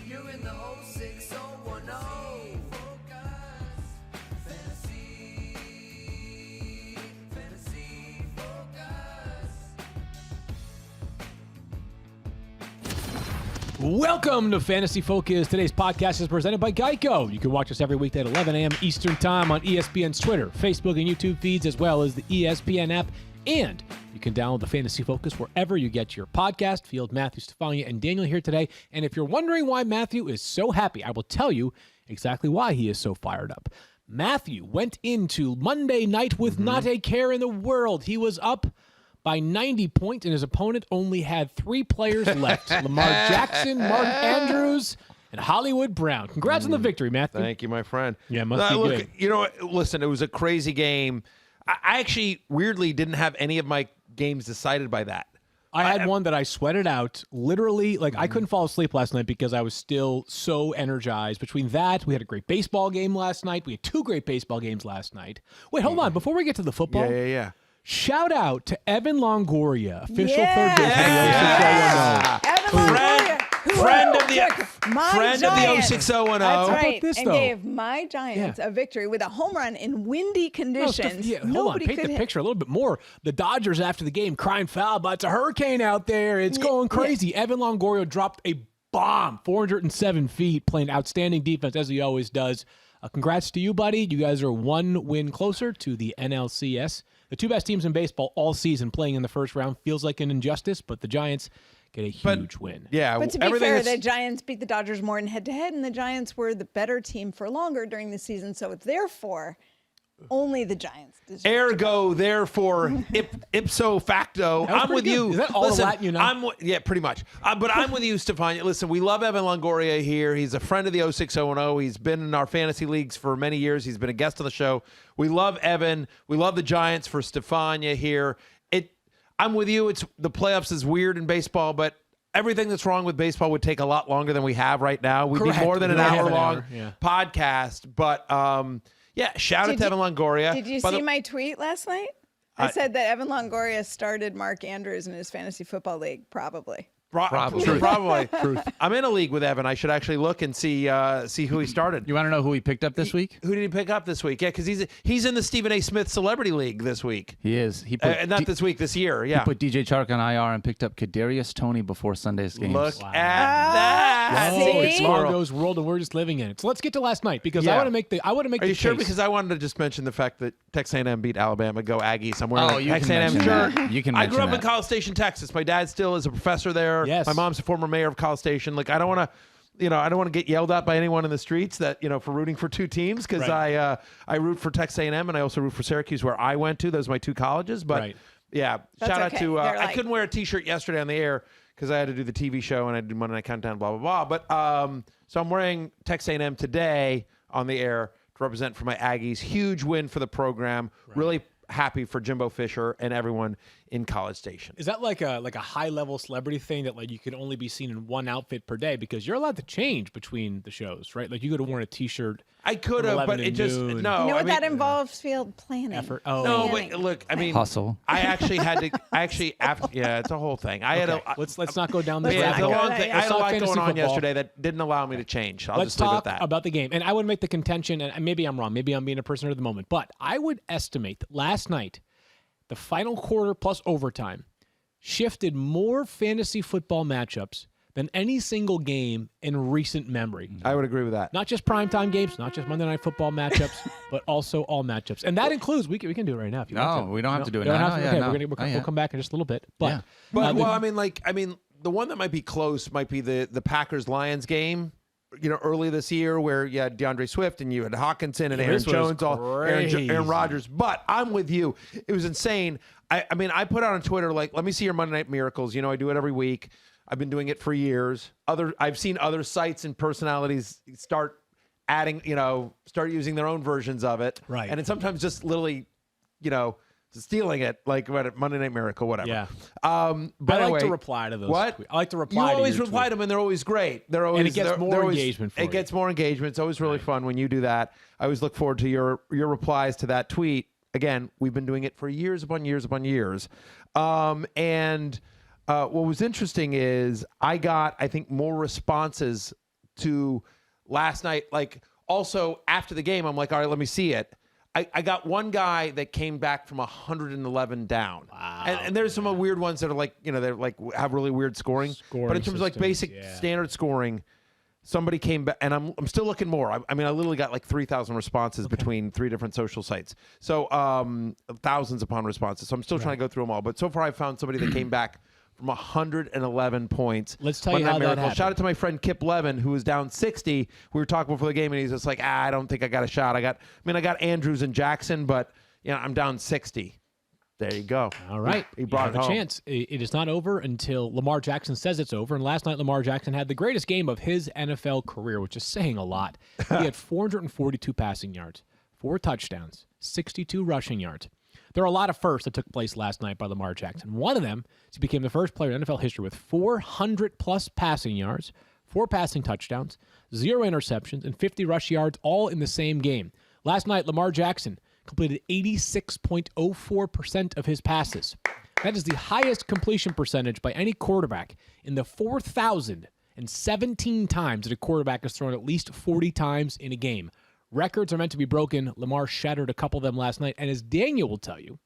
You're in the 06010. Focus. Fantasy Focus. Welcome to Fantasy Focus. Today's podcast is presented by Geico. You can watch us every weekday at 11 a.m. Eastern Time on ESPN's Twitter, Facebook, and YouTube feeds, as well as the ESPN app. And you can download the Fantasy Focus wherever you get your podcast. Field, Matthew, Stephania, and Daniel here today. And if you're wondering why Matthew is so happy, I will tell you exactly why he is so fired up. Matthew went into Monday night with not a care in the world. He was up by 90 points, and his opponent only had 3 players left. Lamar Jackson, Mark Andrews, and Hollywood Brown. Congrats on the victory, Matthew. Thank you, my friend. Yeah, must be good. You know what? Listen, it was a crazy game. I actually, weirdly, didn't have any of my games decided by that. I had one that I sweated out. Literally, I couldn't fall asleep last night because I was still so energized. Between that, we had a great baseball game last night. We had 2 great baseball games last night. Wait, hold on. Before we get to the football, Yeah. shout out to Evan Longoria, official third base. Friend of the Giants. 06010. That's right. this, and though? gave my Giants a victory with a home run in windy conditions. Hold on, Nobody paint could the hit. picture a little bit more. The Dodgers after the game crying foul, but it's a hurricane out there. It's going crazy. Evan Longoria dropped a bomb, 407 feet, playing outstanding defense as he always does. Congrats to you, buddy. You guys are 1 win closer to the NLCS. The 2 best teams in baseball all season playing in the first round feels like an injustice, but the Giants get a huge win. Yeah, But to be fair, the Giants beat the Dodgers more in head-to-head, and the Giants were the better team for longer during the season, so therefore, only the Giants deserve Ergo, therefore, ipso facto. I'm with you. Is that all the Latin you know? Yeah, pretty much. But I'm with you, Stephania. Listen, we love Evan Longoria here. He's a friend of the 06010. He's been in our fantasy leagues for many years. He's been a guest on the show. We love Evan. We love the Giants for Stephania here. I'm with you. It's the playoffs is weird in baseball, but everything that's wrong with baseball would take a lot longer than we have right now. We'd Correct. be more than an We only have hour-long an hour, podcast. But, shout out to Evan Longoria. Did you see my tweet last night? I said that Evan Longoria started Mark Andrews in his fantasy football league, probably. Probably. Truth. I'm in a league with Evan. I should actually look and see who he started. You want to know who he picked up this week? Who did he pick up this week? Yeah, because he's in the Stephen A. Smith Celebrity League this week. He is. He put not this week, this year. Yeah. He put DJ Chark on IR and picked up Kadarius Toney before Sunday's games. Look at that. See? Margot's world, and we're just living in it. So let's get to last night because I want to make the. Are you sure? Because I wanted to just mention the fact that Texas A&M beat Alabama. Go Aggies! I'm wearing you Texas can A&M mention shirt. that. You can. I grew up mention in that. College Station, Texas. My dad still is a professor there. Yes. My mom's a former mayor of College Station. Like I don't want to. I don't want to get yelled at by anyone in the streets that for rooting for 2 teams because I root for Texas A&M and I also root for Syracuse where I went to. Those are my 2 colleges. But yeah, That's shout out okay. to They're I couldn't wear a T-shirt yesterday on the air because I had to do the TV show and I did Monday Night Countdown, blah blah blah. But so I'm wearing Texas A&M today on the air to represent for my Aggies. Huge win for the program. Really happy for Jimbo Fisher and everyone in College Station. Is that like a high level celebrity thing that you can only be seen in one outfit per day because you're allowed to change between the shows, right? Like you could have worn a T-shirt. I could have, but it just noon. You know what that involves? Field planning. Effort. Oh. No, wait, look. I mean, Hustle. I actually had to. It's a whole thing. I had a. Let's not go down this Yeah, rabbit it's a hole. long thing. I Let's had a talk lot fantasy going on football. yesterday that didn't allow me to change. I'll Let's just leave it talk at that. about the game. And I would make the contention, and maybe I'm wrong. Maybe I'm being a prisoner of the moment, but I would estimate that last night, the final quarter plus overtime shifted more fantasy football matchups than any single game in recent memory. I would agree with that. Not just primetime games, not just Monday Night Football matchups, but also all matchups. And that includes, we can do it right now if you want to. No, we don't have to do it We don't now. have to. No, Okay, yeah, we'll no. come back in just a little bit. But, But the one that might be close might be the Packers-Lions game. Early this year where you had DeAndre Swift and you had Hawkinson and Aaron This was Jones, crazy. Aaron Rodgers. But I'm with you. It was insane. I I put out on Twitter, let me see your Monday Night Miracles. I do it every week. I've been doing it for years. I've seen other sites and personalities start adding, start using their own versions of it. Right. And it's sometimes just literally, stealing it, like Monday Night Miracle, whatever. Yeah. But I like anyway, to reply to those. What? I like to reply. You always to your reply tweet. to them, and they're always great. They're always And it gets they're- more they're always- engagement for It you. gets more engagement. It's always really fun when you do that. I always look forward to your replies to that tweet. Again, we've been doing it for years upon years upon years. And what was interesting is I got, I think, more responses to last night. Like, also after the game, I'm like, all right, let me see it. I got one guy that came back from 111 down. Wow. And there's some weird ones that are like, they're like have really weird scoring. But in terms of like basic standard scoring, somebody came back, and I'm still looking more. I mean, I literally got like 3,000 responses between 3 different social sites. So thousands upon responses. So I'm still trying to go through them all. But so far, I found somebody that came back from 111 points. Let's tell you how that happened. Shout out to my friend Kip Levin, who was down 60. We were talking before the game, and he's just like, I don't think I got a shot. I got Andrews and Jackson, but I'm down 60. There you go. All right. He brought it home. a chance. It is not over until Lamar Jackson says it's over. And last night, Lamar Jackson had the greatest game of his NFL career, which is saying a lot. He had 442 passing yards, 4 touchdowns, 62 rushing yards. There are a lot of firsts that took place last night by Lamar Jackson. One of them is he became the first player in NFL history with 400-plus passing yards, 4 passing touchdowns, 0 interceptions, and 50 rush yards, all in the same game. Last night, Lamar Jackson completed 86.04% of his passes. That is the highest completion percentage by any quarterback in the 4,017 times that a quarterback has thrown at least 40 times in a game. Records are meant to be broken. Lamar shattered a couple of them last night. And as Daniel will tell you,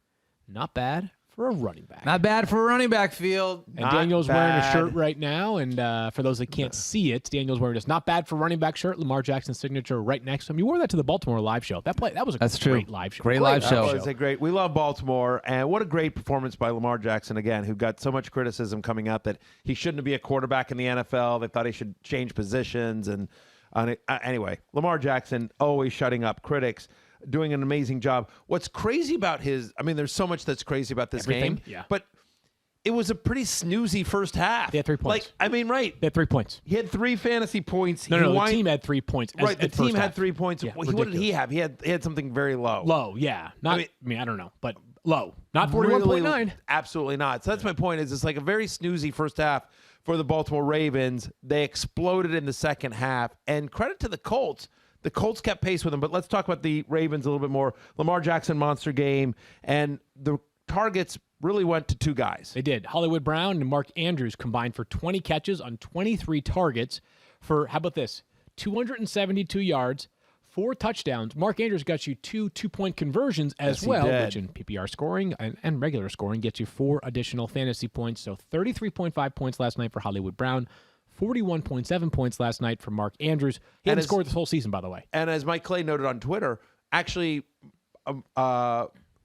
not bad for a running back. Not bad for a running back, Field. And Not Daniel's wearing a bad. shirt right now. And for those that can't see it, Daniel's wearing this not bad for running back shirt. Lamar Jackson's signature right next to him. You wore that to the Baltimore live show. That was a That's great true. live show. Great live show. That was a great. We love Baltimore, and what a great performance by Lamar Jackson again, who got so much criticism coming out that he shouldn't be a quarterback in the NFL. They thought he should change positions, and anyway, Lamar Jackson always shutting up critics, doing an amazing job. What's crazy about there's so much that's crazy about this Everything, game, yeah. but it was a pretty snoozy first half. They had 3 points. Right. They had 3 points. He had 3 fantasy points. No, the team had 3 points. Right, the team had 3 points. Yeah, What did he have? He had something very low. Low, yeah. Not. I mean, I don't know, but low. Not 41.9. Really, absolutely not. So that's my point. Is it's like a very snoozy first half for the Baltimore Ravens. They exploded in the second half, and credit to the Colts. The Colts kept pace with them. But let's talk about the Ravens a little bit more. Lamar Jackson monster game, and the targets really went to 2 guys. They did. Hollywood Brown and Mark Andrews combined for 20 catches on 23 targets for, how about this, 272 yards, 4 touchdowns. Mark Andrews got you 2 two-point conversions as Yes, he well, did. which in PPR scoring and regular scoring gets you 4 additional fantasy points. So 33.5 points last night for Hollywood Brown, 41.7 points last night for Mark Andrews. He hasn't scored this whole season, by the way. And as Mike Clay noted on Twitter, actually,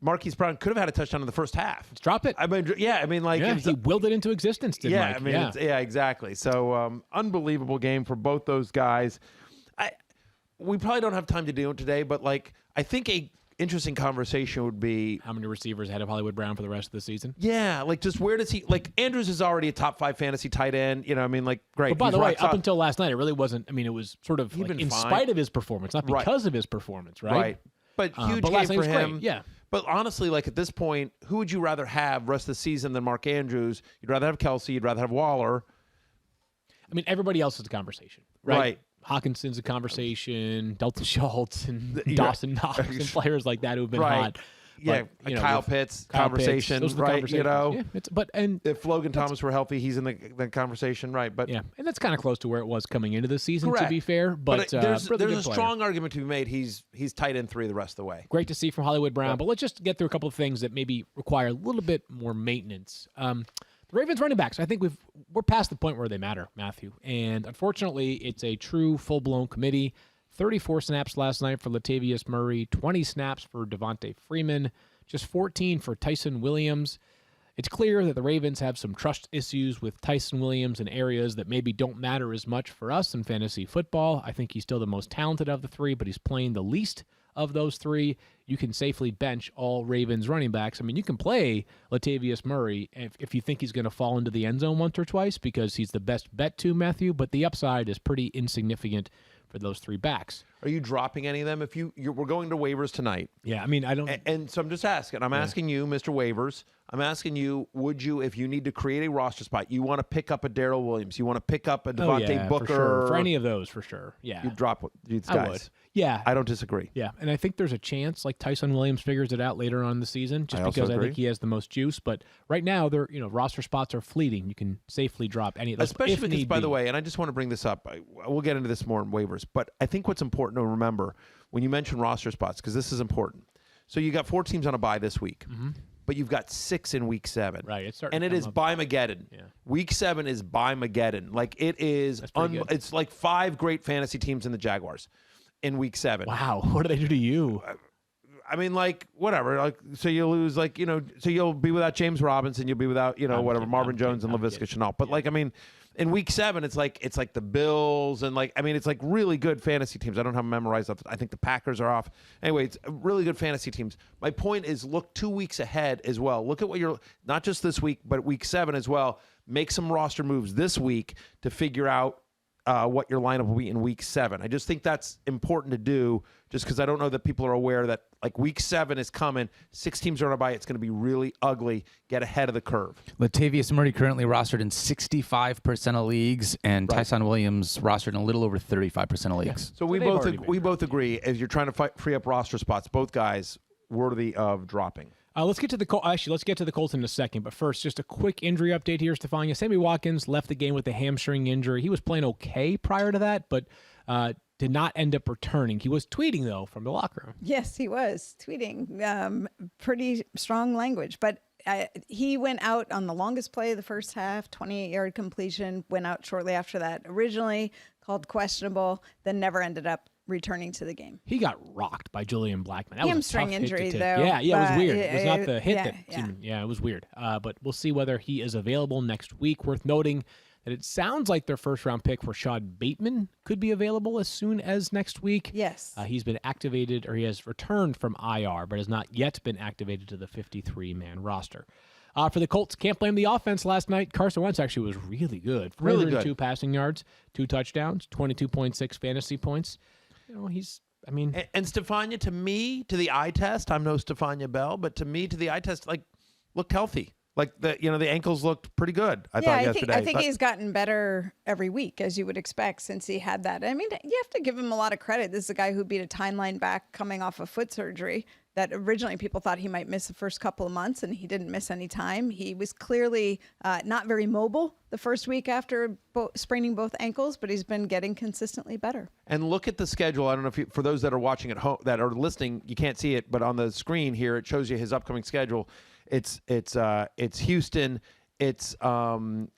Marquise Brown could have had a touchdown in the first half. Let's drop it. I mean, it was he willed it into existence, didn't yeah, Mike? I mean, exactly. So, unbelievable game for both those guys. We probably don't have time to do it today, but I think a interesting conversation would be How many receivers ahead of Hollywood Brown for the rest of the season? just where does he Andrews is already a top 5 fantasy tight end. Great. But by He's the way, rock up solid. until last night, it really wasn't. I mean, it was sort of He'd been in fine. spite of his performance, not because of his performance, right? Right. But huge but game last night for was him. great, yeah. But honestly, at this point, who would you rather have rest of the season than Mark Andrews? You'd rather have Kelsey. You'd rather have Waller. I mean, everybody else is a conversation, right? Hawkinson's a conversation, Delta Schultz and Dawson Knox and players like that who've been hot. Yeah, But, Kyle Pitts conversation, those are the right? conversations. Yeah, If Logan Thomas were healthy, he's in the conversation, right? But yeah, and that's kind of close to where it was coming into the season, correct. to be fair. But there's really good a player. strong argument to be made. He's tight end 3 the rest of the way. Great to see from Hollywood Brown, but let's just get through a couple of things that maybe require a little bit more maintenance. The Ravens running backs, I think we're past the point where they matter, Matthew. And unfortunately, it's a true full-blown committee. 34 snaps last night for Latavius Murray, 20 snaps for Devontae Freeman, just 14 for Tyson Williams. It's clear that the Ravens have some trust issues with Tyson Williams in areas that maybe don't matter as much for us in fantasy football. I think he's still the most talented of the 3, but he's playing the least of those 3. You can safely bench all Ravens running backs. I mean, you can play Latavius Murray if you think he's going to fall into the end zone once or twice because he's the best bet to, Matthew, but the upside is pretty insignificant for those 3 backs. Are you dropping any of them? If we're going to waivers tonight. Yeah, I mean, I don't. And so I'm just asking. I'm asking you, Mr. Waivers. I'm asking you, would you, if you need to create a roster spot, you want to pick up a Darrell Williams, you want to pick up a Devontae Booker, for sure. For any of those, for sure. Yeah, you drop these I guys. would. Yeah, I don't disagree. Yeah, and I think there's a chance like Tyson Williams figures it out later on in the season, just I also because I agree. think he has the most juice. But right now, they're roster spots are fleeting. You can safely drop any of those, Especially if because, need by be. the way, and I just want to bring this up. We'll get into this more in waivers, but I think what's important to remember when you mention roster spots, because this is important. So you got 4 teams on a bye this week, but you've got 6 in week 7. Right, it's starting and to it come is up. by-mageddon. Yeah. Week 7 is by-mageddon. Like it is, pretty good. it's like 5 great fantasy teams in the Jaguars in week 7. Wow, what do they do to you? I mean, like, whatever. Like, so you lose, like, so you'll be without James Robinson, you'll be without, whatever, kidding, Marvin I'm Jones kidding, and I'm Laviska kidding. Shenault. But, like, I mean, in week 7, it's like the Bills and, like, I mean, it's like really good fantasy teams. I don't have them memorized. I think the Packers are off. Anyway, it's really good fantasy teams. My point is look 2 weeks ahead as well. Look at what you're, not just this week, but week 7 as well. Make some roster moves this week to figure out what your lineup will be in week 7. I just think that's important to do just because I don't know that people are aware that like week 7 is coming. 6 teams are on a bye. It's going to be really ugly. Get ahead of the curve. Latavius Murray currently rostered in 65% of leagues, and Tyson Williams rostered in a little over 35% of leagues. So we they've both already been we both agree as you're trying to free up roster spots, both guys worthy of dropping. Let's get to the Colts. Actually, let's get to the Colts in a second. But first, just a quick injury update here, Stephania. Sammy Watkins left the game with a hamstring injury. He was playing okay prior to that, but did not end up returning. He was tweeting, though, from the locker room. Yes, he was tweeting pretty strong language. But he went out on the longest play of the first half, 28-yard completion, went out shortly after that. Originally called questionable, then never ended up returning to the game. He got rocked by Julian Blackman. That Hamstring was a tough hit to injury, take. though, Yeah, it was but weird. It was not the hit yeah, that yeah. seemed, it was weird. But we'll see whether he is available next week. Worth noting that it sounds like their first-round pick, Rashad Bateman, could be available as soon as next week. Yes. He's been activated, or he has returned from IR, but has not yet been activated to the 53-man roster. For the Colts, can't blame the offense last night. Carson Wentz actually was really good. Really good. 402 passing yards, 2 touchdowns, 22.6 fantasy points. And Stephania, to me, to the eye test, I'm no Stephania Bell, but to me, to the eye test, like looked healthy. Like the ankles looked pretty good. I thought yesterday. I think he's gotten better every week, as you would expect, since he had that. I mean, you have to give him a lot of credit. This is a guy who beat a timeline back coming off of foot surgery that originally people thought he might miss the first couple of months, and he didn't miss any time. He was clearly not very mobile the first week after spraining both ankles, but he's been getting consistently better. And look at the schedule. I don't know if for those that are watching at home, that are listening, you can't see it, but on the screen here, it shows you his upcoming schedule. It's Houston, it's San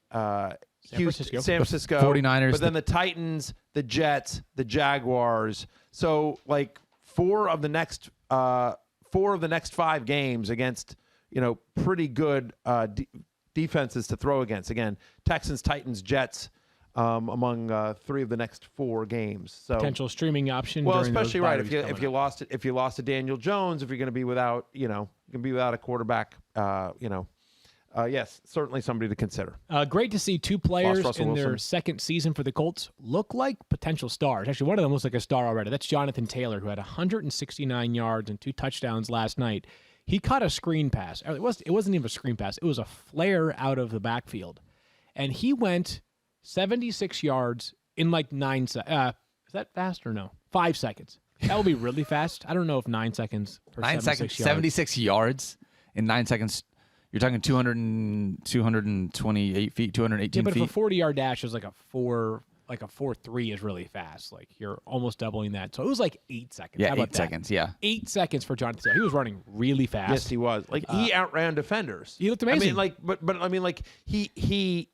Francisco. San Francisco, 49ers, but then the Titans, the Jets, the Jaguars. So like four of the next 5 games against pretty good defenses to throw against. Again, Texans, Titans, Jets. Among 3 of the next 4 games, so Potential streaming option. well, during those especially bye right weeks if you coming up. lost to Daniel Jones, if you're going to be without a quarterback, yes, certainly somebody to consider. Great to see 2 players Russell in their Wilson. second season for the Colts look like potential stars. Actually, one of them looks like a star already. That's Jonathan Taylor, who had 169 yards and 2 touchdowns last night. He caught a screen pass. It wasn't even a screen pass. It was a flare out of the backfield, and he went 76 yards in like 9 seconds. Is that fast or no? 5 seconds. That would be really fast. I don't know if 9 seconds or 9 76 seconds, yards. 76 yards in 9 seconds. You're talking 228 feet, 218 Yeah, but feet. if a 40-yard dash is like a 4.3 is really fast. Like you're almost doubling that. So it was like 8 seconds. Yeah, How about 8 that? seconds, yeah. 8 seconds for Jonathan Taylor. He was running really fast. Yes, he was. Like he outran defenders. He looked amazing. I mean, like, but I mean, like he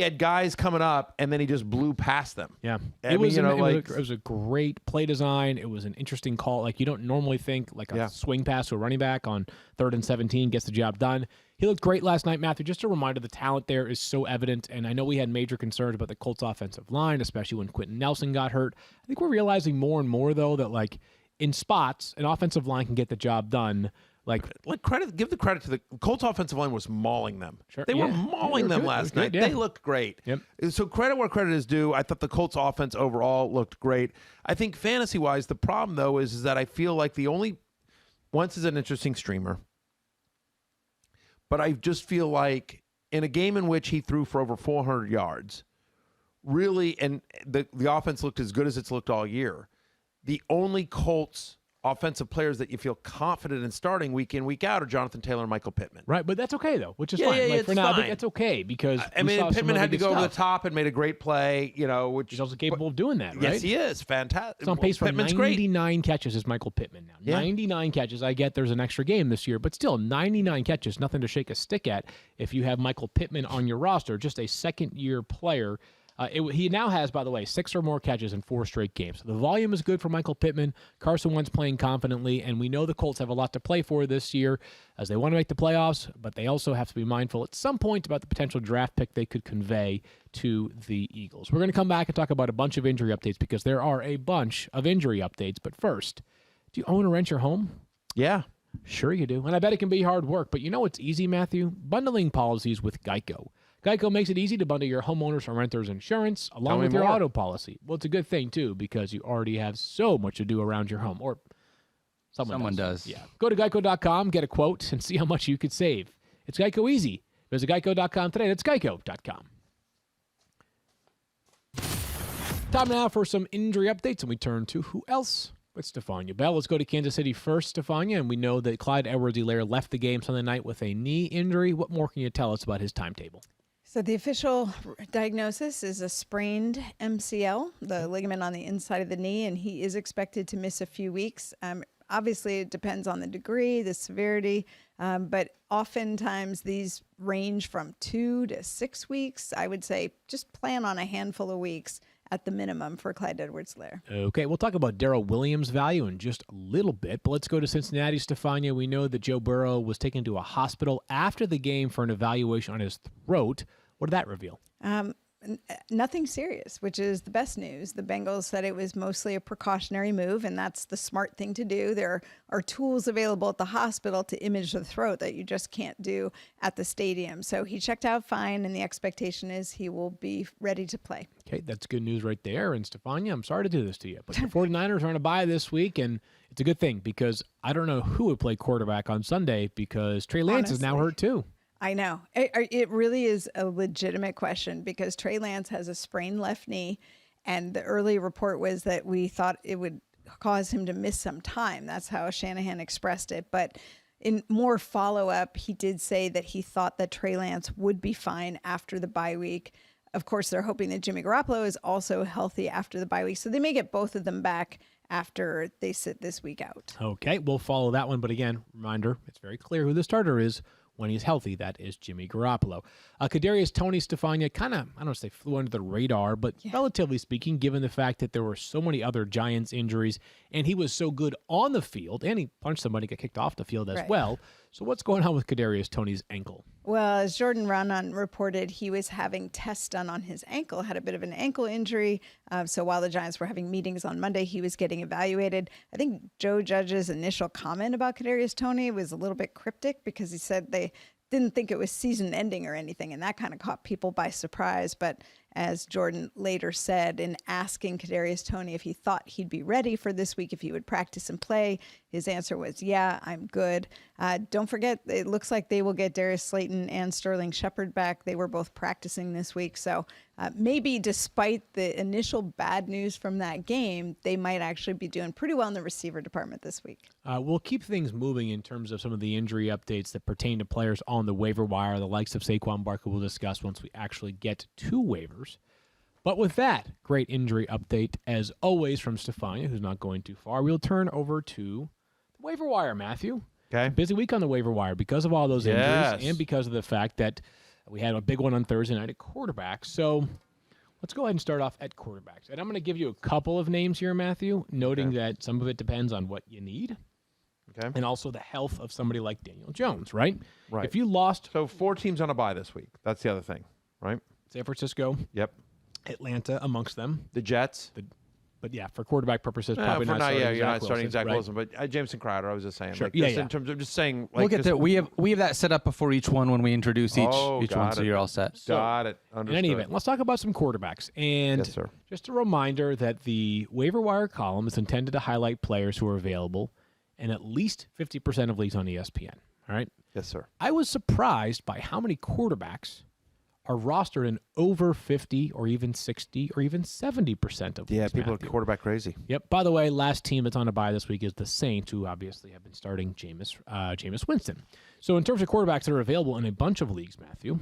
had guys coming up, and then he just blew past them. Yeah, I mean, it was a great play design. It was an interesting call. Like you don't normally think like a Yeah. swing pass to a running back on 3rd and 17 gets the job done. He looked great last night, Matthew. Just a reminder, the talent there is so evident. And I know we had major concerns about the Colts offensive line, especially when Quentin Nelson got hurt. I think we're realizing more and more, though, that like in spots, an offensive line can get the job done. Give the credit to the Colts offensive line was mauling them. Sure. They were Yeah. mauling They were them good. last They were night. good, yeah. They looked great. Yep. So credit where credit is due. I thought the Colts offense overall looked great. I think fantasy wise, the problem though is that I feel like Wentz is an interesting streamer, but I just feel like in a game in which he threw for over 400 yards, really, and the offense looked as good as it's looked all year. The only Colts offensive players that you feel confident in starting week in, week out are Jonathan Taylor and Michael Pittman. Right, but that's okay though, which is Yeah, fine. yeah, Like, it's for now, I think fine. that's okay because I we mean, saw some Pittman really had to good go over the stuff. top and made a great play, which He's also capable of doing that, right? Yes, he is. Fantastic. It's on pace for Pittman's 99 catches is Michael Pittman now. Yeah. 99 catches. I get there's an extra game this year, but still 99 catches, nothing to shake a stick at if you have Michael Pittman on your roster, just a second-year player. He now has, by the way, 6 or more catches in 4 straight games. The volume is good for Michael Pittman. Carson Wentz playing confidently, and we know the Colts have a lot to play for this year as they want to make the playoffs, but they also have to be mindful at some point about the potential draft pick they could convey to the Eagles. We're going to come back and talk about a bunch of injury updates because there are a bunch of injury updates. But first, do you own or rent your home? Yeah. Sure you do. And I bet it can be hard work, but you know what's easy, Matthew? Bundling policies with Geico. Geico makes it easy to bundle your homeowners or renters insurance along with your more. auto policy. Well, it's a good thing, too, because you already have so much to do around your home. Or someone does. Yeah. Go to geico.com, get a quote, and see how much you could save. It's Geico easy. Visit geico.com today. That's geico.com. Time now for some injury updates, and we turn to who else? It's Stephania Bell. Let's go to Kansas City first, Stephania. And we know that Clyde Edwards-Helaire left the game Sunday night with a knee injury. What more can you tell us about his timetable? So the official diagnosis is a sprained MCL, the ligament on the inside of the knee, and he is expected to miss a few weeks. Obviously, it depends on the degree, the severity, but oftentimes these range from 2 to 6 weeks. I would say just plan on a handful of weeks at the minimum for Clyde Edwards-Helaire. Okay, we'll talk about Darrell Williams' value in just a little bit, but let's go to Cincinnati, Stephania. We know that Joe Burrow was taken to a hospital after the game for an evaluation on his throat. What did that reveal? Nothing serious, which is the best news. The Bengals said it was mostly a precautionary move, and that's the smart thing to do. There are tools available at the hospital to image the throat that you just can't do at the stadium. So he checked out fine, and the expectation is he will be ready to play. Okay, that's good news right there. And Stephania, I'm sorry to do this to you, but the 49ers are on a bye this week, and it's a good thing because I don't know who would play quarterback on Sunday because Trey Lance is now Honestly. hurt too. I know. It really is a legitimate question because Trey Lance has a sprained left knee, and the early report was that we thought it would cause him to miss some time. That's how Shanahan expressed it. But in more follow-up, he did say that he thought that Trey Lance would be fine after the bye week. Of course, they're hoping that Jimmy Garoppolo is also healthy after the bye week, so they may get both of them back after they sit this week out. Okay, we'll follow that one. But again, reminder, it's very clear who the starter is when he's healthy. That is Jimmy Garoppolo. Kadarius Toney, Stephania, kind of, I don't know if they flew under the radar, but relatively speaking, given the fact that there were so many other Giants injuries and he was so good on the field and he punched somebody, got kicked off the field as well. So what's going on with Kadarius Toney's ankle? Well, as Jordan Raanan reported, he was having tests done on his ankle, had a bit of an ankle injury. So while the Giants were having meetings on Monday, he was getting evaluated. I think Joe Judge's initial comment about Kadarius Toney was a little bit cryptic because he said they didn't think it was season ending or anything, and that kind of caught people by surprise. But as Jordan later said, in asking Kadarius Toney if he thought he'd be ready for this week, if he would practice and play, his answer was, yeah, I'm good. Don't forget, it looks like they will get Darius Slayton and Sterling Shepard back. They were both practicing this week. So maybe despite the initial bad news from that game, they might actually be doing pretty well in the receiver department this week. We'll keep things moving in terms of some of the injury updates that pertain to players on the waiver wire, the likes of Saquon Barkley we'll discuss once we actually get to waivers. But with that great injury update, as always, from Stephania, who's not going too far, we'll turn over to the waiver wire, Matthew. Okay. Busy week on the waiver wire because of all those injuries and because of the fact that we had a big one on Thursday night at quarterback. So let's go ahead and start off at quarterbacks. And I'm going to give you a couple of names here, Matthew, noting that some of it depends on what you need. Okay. And also the health of somebody like Daniel Jones, right? Right. If you lost So 4 teams on a bye this week. That's the other thing, right? San Francisco, Yep. Atlanta amongst them, The Jets. But yeah, for quarterback purposes, probably not. You're not starting Zach Zach Wilson, but Jameson Crowder. I was just saying, Sure. like, Yeah, just yeah. in terms of just saying, like, We'll get just- there. We have that set up before each one when we introduce each one, got so it. you're all set. Got it. In Understood. any event, let's talk about some quarterbacks. And Yes, sir. just a reminder that the waiver wire column is intended to highlight players who are available in at least 50% of leagues on ESPN. All right. Yes, sir. I was surprised by how many quarterbacks are rostered in over 50 or even 60 or even 70% of leagues. Yeah, people Matthew. are quarterback crazy. Yep. By the way, last team that's on a bye this week is the Saints, who obviously have been starting Jameis Winston. So in terms of quarterbacks that are available in a bunch of leagues, Matthew,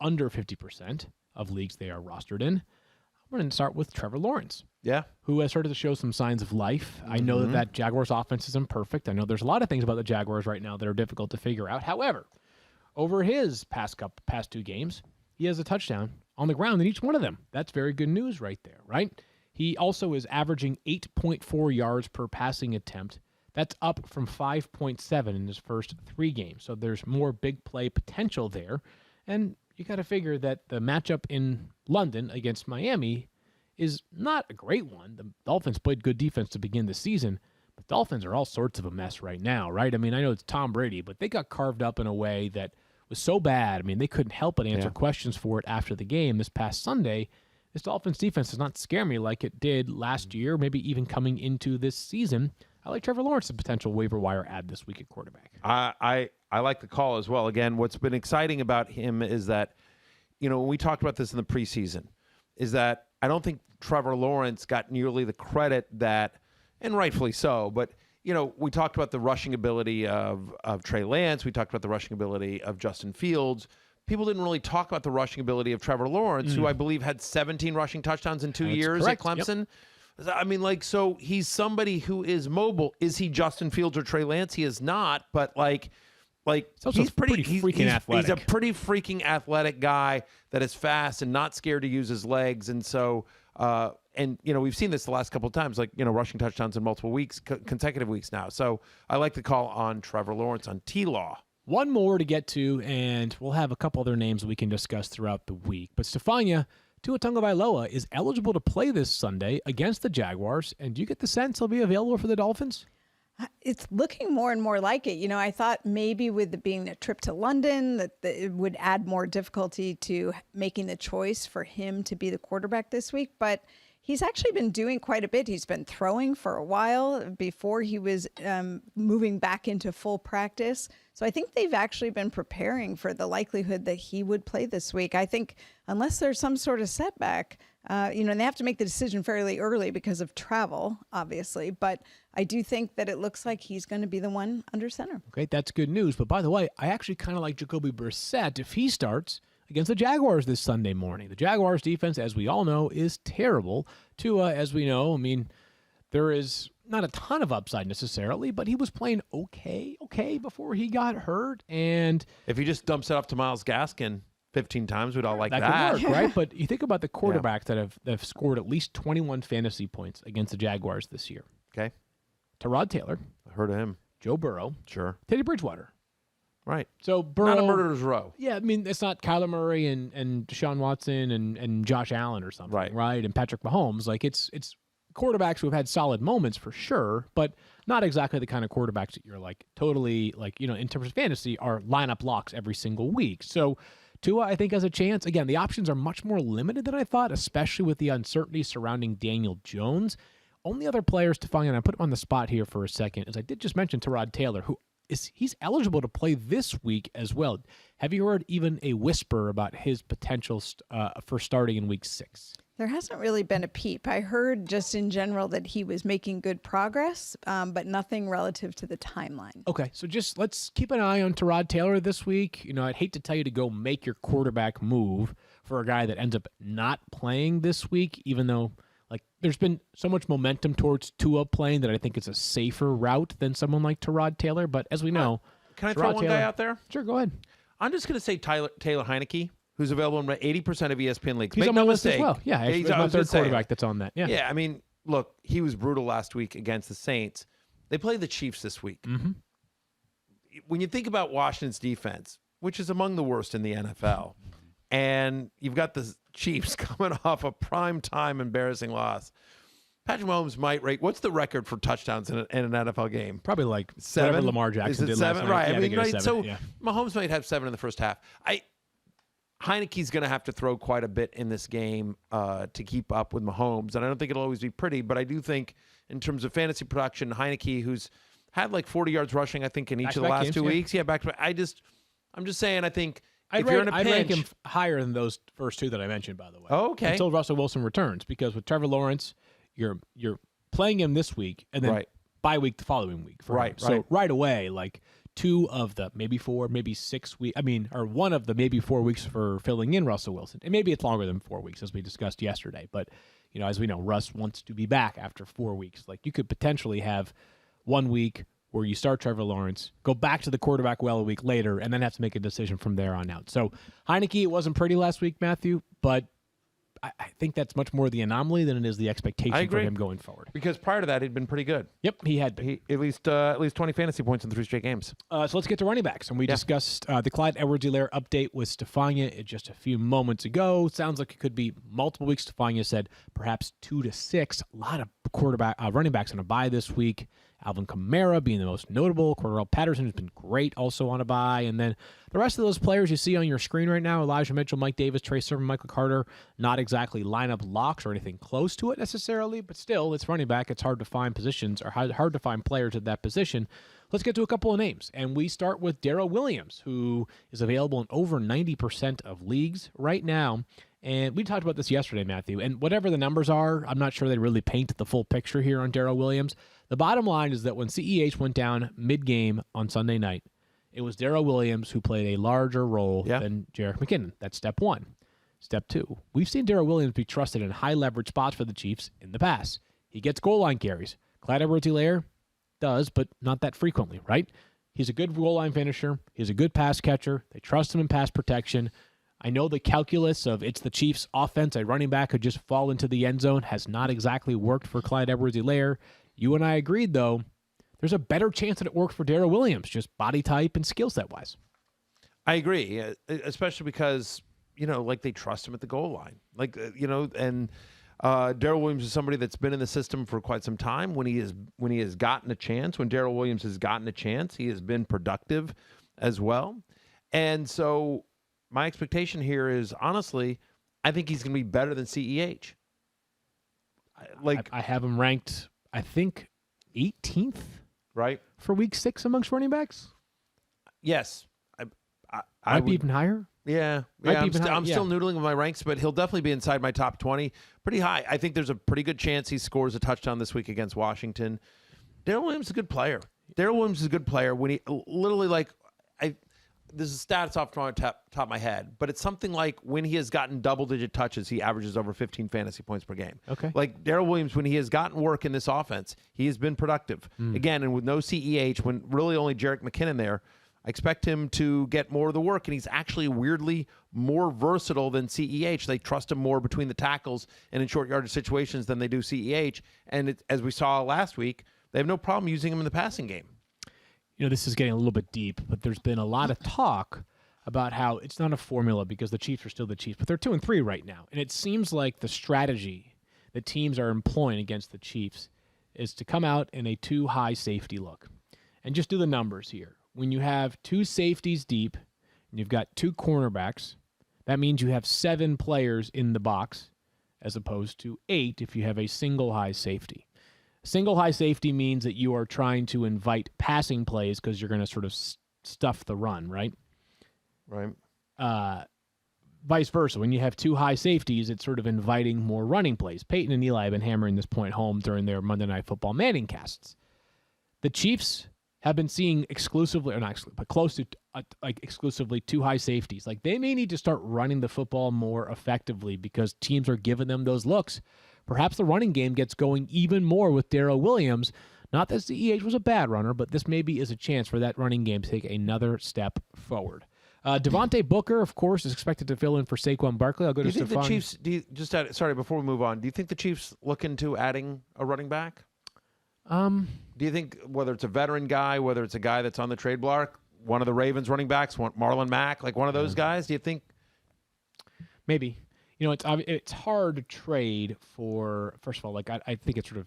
under 50% of leagues they are rostered in, I'm going to start with Trevor Lawrence, Yeah. who has started to show some signs of life. I know that Jaguars offense is imperfect. I know there's a lot of things about the Jaguars right now that are difficult to figure out. However, over his past 2 games, he has a touchdown on the ground in each one of them. That's very good news right there, right? He also is averaging 8.4 yards per passing attempt. That's up from 5.7 in his first 3 games. So there's more big play potential there. And you got to figure that the matchup in London against Miami is not a great one. The Dolphins played good defense to begin the season. The Dolphins are all sorts of a mess right now, right? I mean, I know it's Tom Brady, but they got carved up in a way that was so bad. I mean, they couldn't help but answer questions for it after the game this past Sunday. This Dolphins defense does not scare me like it did last year, maybe even coming into this season. I like Trevor Lawrence, a potential waiver wire add this week at quarterback. I like the call as well. Again, what's been exciting about him is that, when we talked about this in the preseason, is that I don't think Trevor Lawrence got nearly the credit that, and rightfully so, but, we talked about the rushing ability of Trey Lance. We talked about the rushing ability of Justin Fields. People didn't really talk about the rushing ability of Trevor Lawrence, who I believe had 17 rushing touchdowns in 2 years correct. at Clemson. Yep. I mean, so he's somebody who is mobile. Is he Justin Fields or Trey Lance? He is not, but he's pretty freaking athletic. He's a pretty freaking athletic guy that is fast and not scared to use his legs. And so, we've seen this the last couple of times, rushing touchdowns in multiple weeks, consecutive weeks now. So I like the call on Trevor Lawrence on T-Law. One more to get to, and we'll have a couple other names we can discuss throughout the week. But Stephania, Tua Tagovailoa is eligible to play this Sunday against the Jaguars. And do you get the sense he'll be available for the Dolphins? It's looking more and more like it. I thought maybe with it being a trip to London that it would add more difficulty to making the choice for him to be the quarterback this week. But he's actually been doing quite a bit. He's been throwing for a while before he was moving back into full practice. So I think they've actually been preparing for the likelihood that he would play this week. I think unless there's some sort of setback, and they have to make the decision fairly early because of travel, obviously. But I do think that it looks like he's going to be the one under center. Okay, that's good news. But by the way, I actually kind of like Jacoby Brissett if he starts against the Jaguars this Sunday morning. The Jaguars defense, as we all know, is terrible. Tua, as we know, I mean, there is not a ton of upside necessarily, but he was playing okay before he got hurt. And If he just dumps it off to Myles Gaskin 15 times, we'd all like that. could work, right? But you think about the quarterbacks that have scored at least 21 fantasy points against the Jaguars this year. Okay. Tyrod Taylor, I heard of him. Joe Burrow, Sure. Teddy Bridgewater. Right. So Burrow, Not a murderer's row. Yeah, I mean, it's not Kyler Murray and Deshaun Watson and Josh Allen or something, right? And Patrick Mahomes. It's quarterbacks who have had solid moments for sure, but not exactly the kind of quarterbacks that you're totally in terms of fantasy are lineup locks every single week. So Tua, I think, has a chance. Again, the options are much more limited than I thought, especially with the uncertainty surrounding Daniel Jones. Only other players to find, and I put him on the spot here for a second, is I did just mention Tyrod Taylor, he's eligible to play this week as well. Have you heard even a whisper about his potential for starting in week 6? There hasn't really been a peep. I heard just in general that he was making good progress, but nothing relative to the timeline. Okay, so just let's keep an eye on Tyrod Taylor this week. I'd hate to tell you to go make your quarterback move for a guy that ends up not playing this week, even though there's been so much momentum towards Tua playing that I think it's a safer route than someone like Tyrod Taylor. But as we know, Can I throw one guy out there? Sure, go ahead. I'm just going to say Taylor Heineke, who's available in 80% of ESPN leagues. He's Make on my no list mistake. as well. Yeah, he's my third quarterback that's on that. Yeah. Yeah, I mean, look, he was brutal last week against the Saints. They play the Chiefs this week. Mm-hmm. When you think about Washington's defense, which is among the worst in the NFL, and you've got the Chiefs coming off a prime time embarrassing loss, Patrick Mahomes might rate. What's the record for touchdowns in an NFL game? Probably like 7. whatever Lamar Jackson Is it did 7? last night. Right. Yeah, I mean, think it was right. 7. So Yeah. Mahomes might have 7 in the first half. Heineke's going to have to throw quite a bit in this game to keep up with Mahomes, and I don't think it'll always be pretty, but I do think in terms of fantasy production, Heineke, who's had like 40 yards rushing, I think, in each of the Back-to-back last games, 2 yeah. weeks. Yeah, back to back. I'm just saying, I think if I'd you're in a pinch, rank him higher than those first 2 that I mentioned, by the way. Oh, okay. Until Russell Wilson returns, because with Trevor Lawrence, you're playing him this week, and then Right. bye week the following week. For Right, him. So right. right away, like 2 of the maybe 4, maybe 6 weeks. I mean, or 1 of the maybe 4 weeks for filling in Russell Wilson, and maybe it's longer than 4 weeks, as we discussed yesterday. But as we know, Russ wants to be back after 4 weeks. Like you could potentially have 1 week where you start Trevor Lawrence, go back to the quarterback well a week later, and then have to make a decision from there on out. So Heineke, it wasn't pretty last week, Matthew, but I think that's much more the anomaly than it is the expectation for agree. him going forward. because prior to that, he'd been pretty good. Yep, he had been. He at least 20 fantasy points in 3 straight games. So let's get to running backs. And we discussed the Clyde Edwards-Helaire update with Stephania just a few moments ago. Sounds like it could be multiple weeks. Stephania said perhaps 2 to 6. A lot of running backs on a bye this week. Alvin Kamara being the most notable. Cordell Patterson has been great also on a bye. And then the rest of those players you see on your screen right now, Elijah Mitchell, Mike Davis, Trey Sermon, Michael Carter, not exactly lineup locks or anything close to it necessarily, but still, it's running back. It's hard to find positions or hard to find players at that position. Let's get to a couple of names. And we start with Darrell Williams, who is available in over 90% of leagues right now. And we talked about this yesterday, Matthew. And whatever the numbers are, I'm not sure they really paint the full picture here on Darrell Williams. The bottom line is that when CEH went down mid-game on Sunday night, it was Darrell Williams who played a larger role than Jerick McKinnon. That's step 1. Step 2, we've seen Darrell Williams be trusted in high-leverage spots for the Chiefs in the past. He gets goal line carries. Clyde Edwards-Helaire does, but not that frequently, right? He's a good goal line finisher. He's a good pass catcher. They trust him in pass protection. I know the calculus of it's the Chiefs' offense, a running back could just fall into the end zone, has not exactly worked for Clyde Edwards-Helaire. You and I agreed, though, there's a better chance that it worked for Darrell Williams, just body type and skill set wise. I agree, especially because, like they trust him at the goal line. And Darrell Williams is somebody that's been in the system for quite some time. When he has gotten a chance, when Darrell Williams has gotten a chance, he has been productive as well. And so my expectation here is, honestly, I think he's going to be better than CEH. I have him ranked, I think, 18th right for week 6 amongst running backs. Yes, I Might be would, even higher. yeah. Might be I'm, even higher, I'm still noodling with my ranks, but he'll definitely be inside my top 20, pretty high. I think there's a pretty good chance he scores a touchdown this week against Washington. Darrell Williams is a good player. Darrell Williams is a good player when he literally this is stats off the top of my head, but it's something like when he has gotten double-digit touches, he averages over 15 fantasy points per game. Okay. Like Darrell Williams, when he has gotten work in this offense, he has been productive. Again, and with no CEH, when really only Jerick McKinnon there, I expect him to get more of the work, and he's actually weirdly more versatile than CEH. They trust him more between the tackles and in short yardage situations than they do CEH. And as we saw last week, they have no problem using him in the passing game. This is getting a little bit deep, but there's been a lot of talk about how it's not a formula because the Chiefs are still the Chiefs, but they're 2-3 right now. And it seems like the strategy that teams are employing against the Chiefs is to come out in a too high safety look. And just do the numbers here. When you have 2 safeties deep and you've got 2 cornerbacks, that means you have 7 players in the box as opposed to 8 if you have a single high safety. Single high safety means that you are trying to invite passing plays because you're going to sort of stuff the run, right? Right. Vice versa. When you have 2 high safeties, it's sort of inviting more running plays. Peyton and Eli have been hammering this point home during their Monday Night Football Manning casts. The Chiefs have been seeing exclusively, or not exclusively, but close to exclusively 2 high safeties. Like they may need to start running the football more effectively because teams are giving them those looks. Perhaps the running game gets going even more with Darrell Williams. Not that CEH was a bad runner, but this maybe is a chance for that running game to take another step forward. Devontae Booker, of course, is expected to fill in for Saquon Barkley. I'll go to Do you think Stephon. the Chiefs, sorry, before we move on, do you think the Chiefs look into adding a running back? Do you think whether it's a veteran guy, whether it's a guy that's on the trade block, one of the Ravens running backs, Marlon Mack, like one of those guys, do you think? Maybe. it's hard to trade for. First of all, like I think it's sort of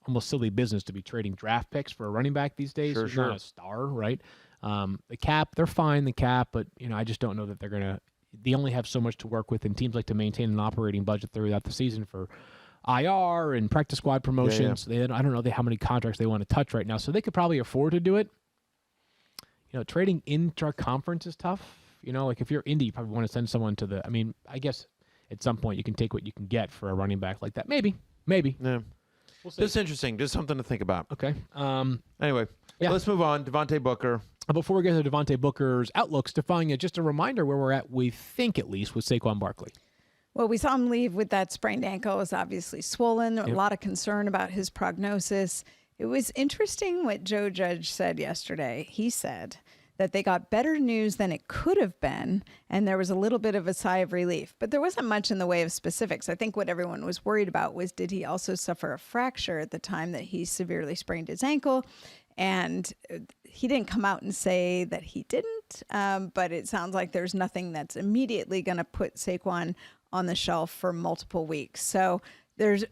almost silly business to be trading draft picks for a running back these days. He's not a star, right? The cap, they're fine, the cap, but I just don't know that they're gonna. They only have so much to work with, and teams like to maintain an operating budget throughout the season for IR and practice squad promotions. I don't know how many contracts they want to touch right now, so they could probably afford to do it. Trading intra-conference is tough. Like if you're Indy, you probably want to send someone to the. I mean, I guess at some point you can take what you can get for a running back like that. Maybe. Yeah. We'll see. Just interesting. Just something to think about. Okay. Anyway, let's move on. Devontae Booker. Before we get to Devontae Booker's outlook, Stephania, just a reminder where we're at, we think at least, with Saquon Barkley. Well, we saw him leave with that sprained ankle. It was obviously swollen. A lot of concern about his prognosis. It was interesting what Joe Judge said yesterday. He said that they got better news than it could have been, and there was a little bit of a sigh of relief. But there wasn't much in the way of specifics. I think what everyone was worried about was, did he also suffer a fracture at the time that he severely sprained his ankle? And he didn't come out and say that he didn't, but it sounds like there's nothing that's immediately going to put Saquon on the shelf for multiple weeks. So they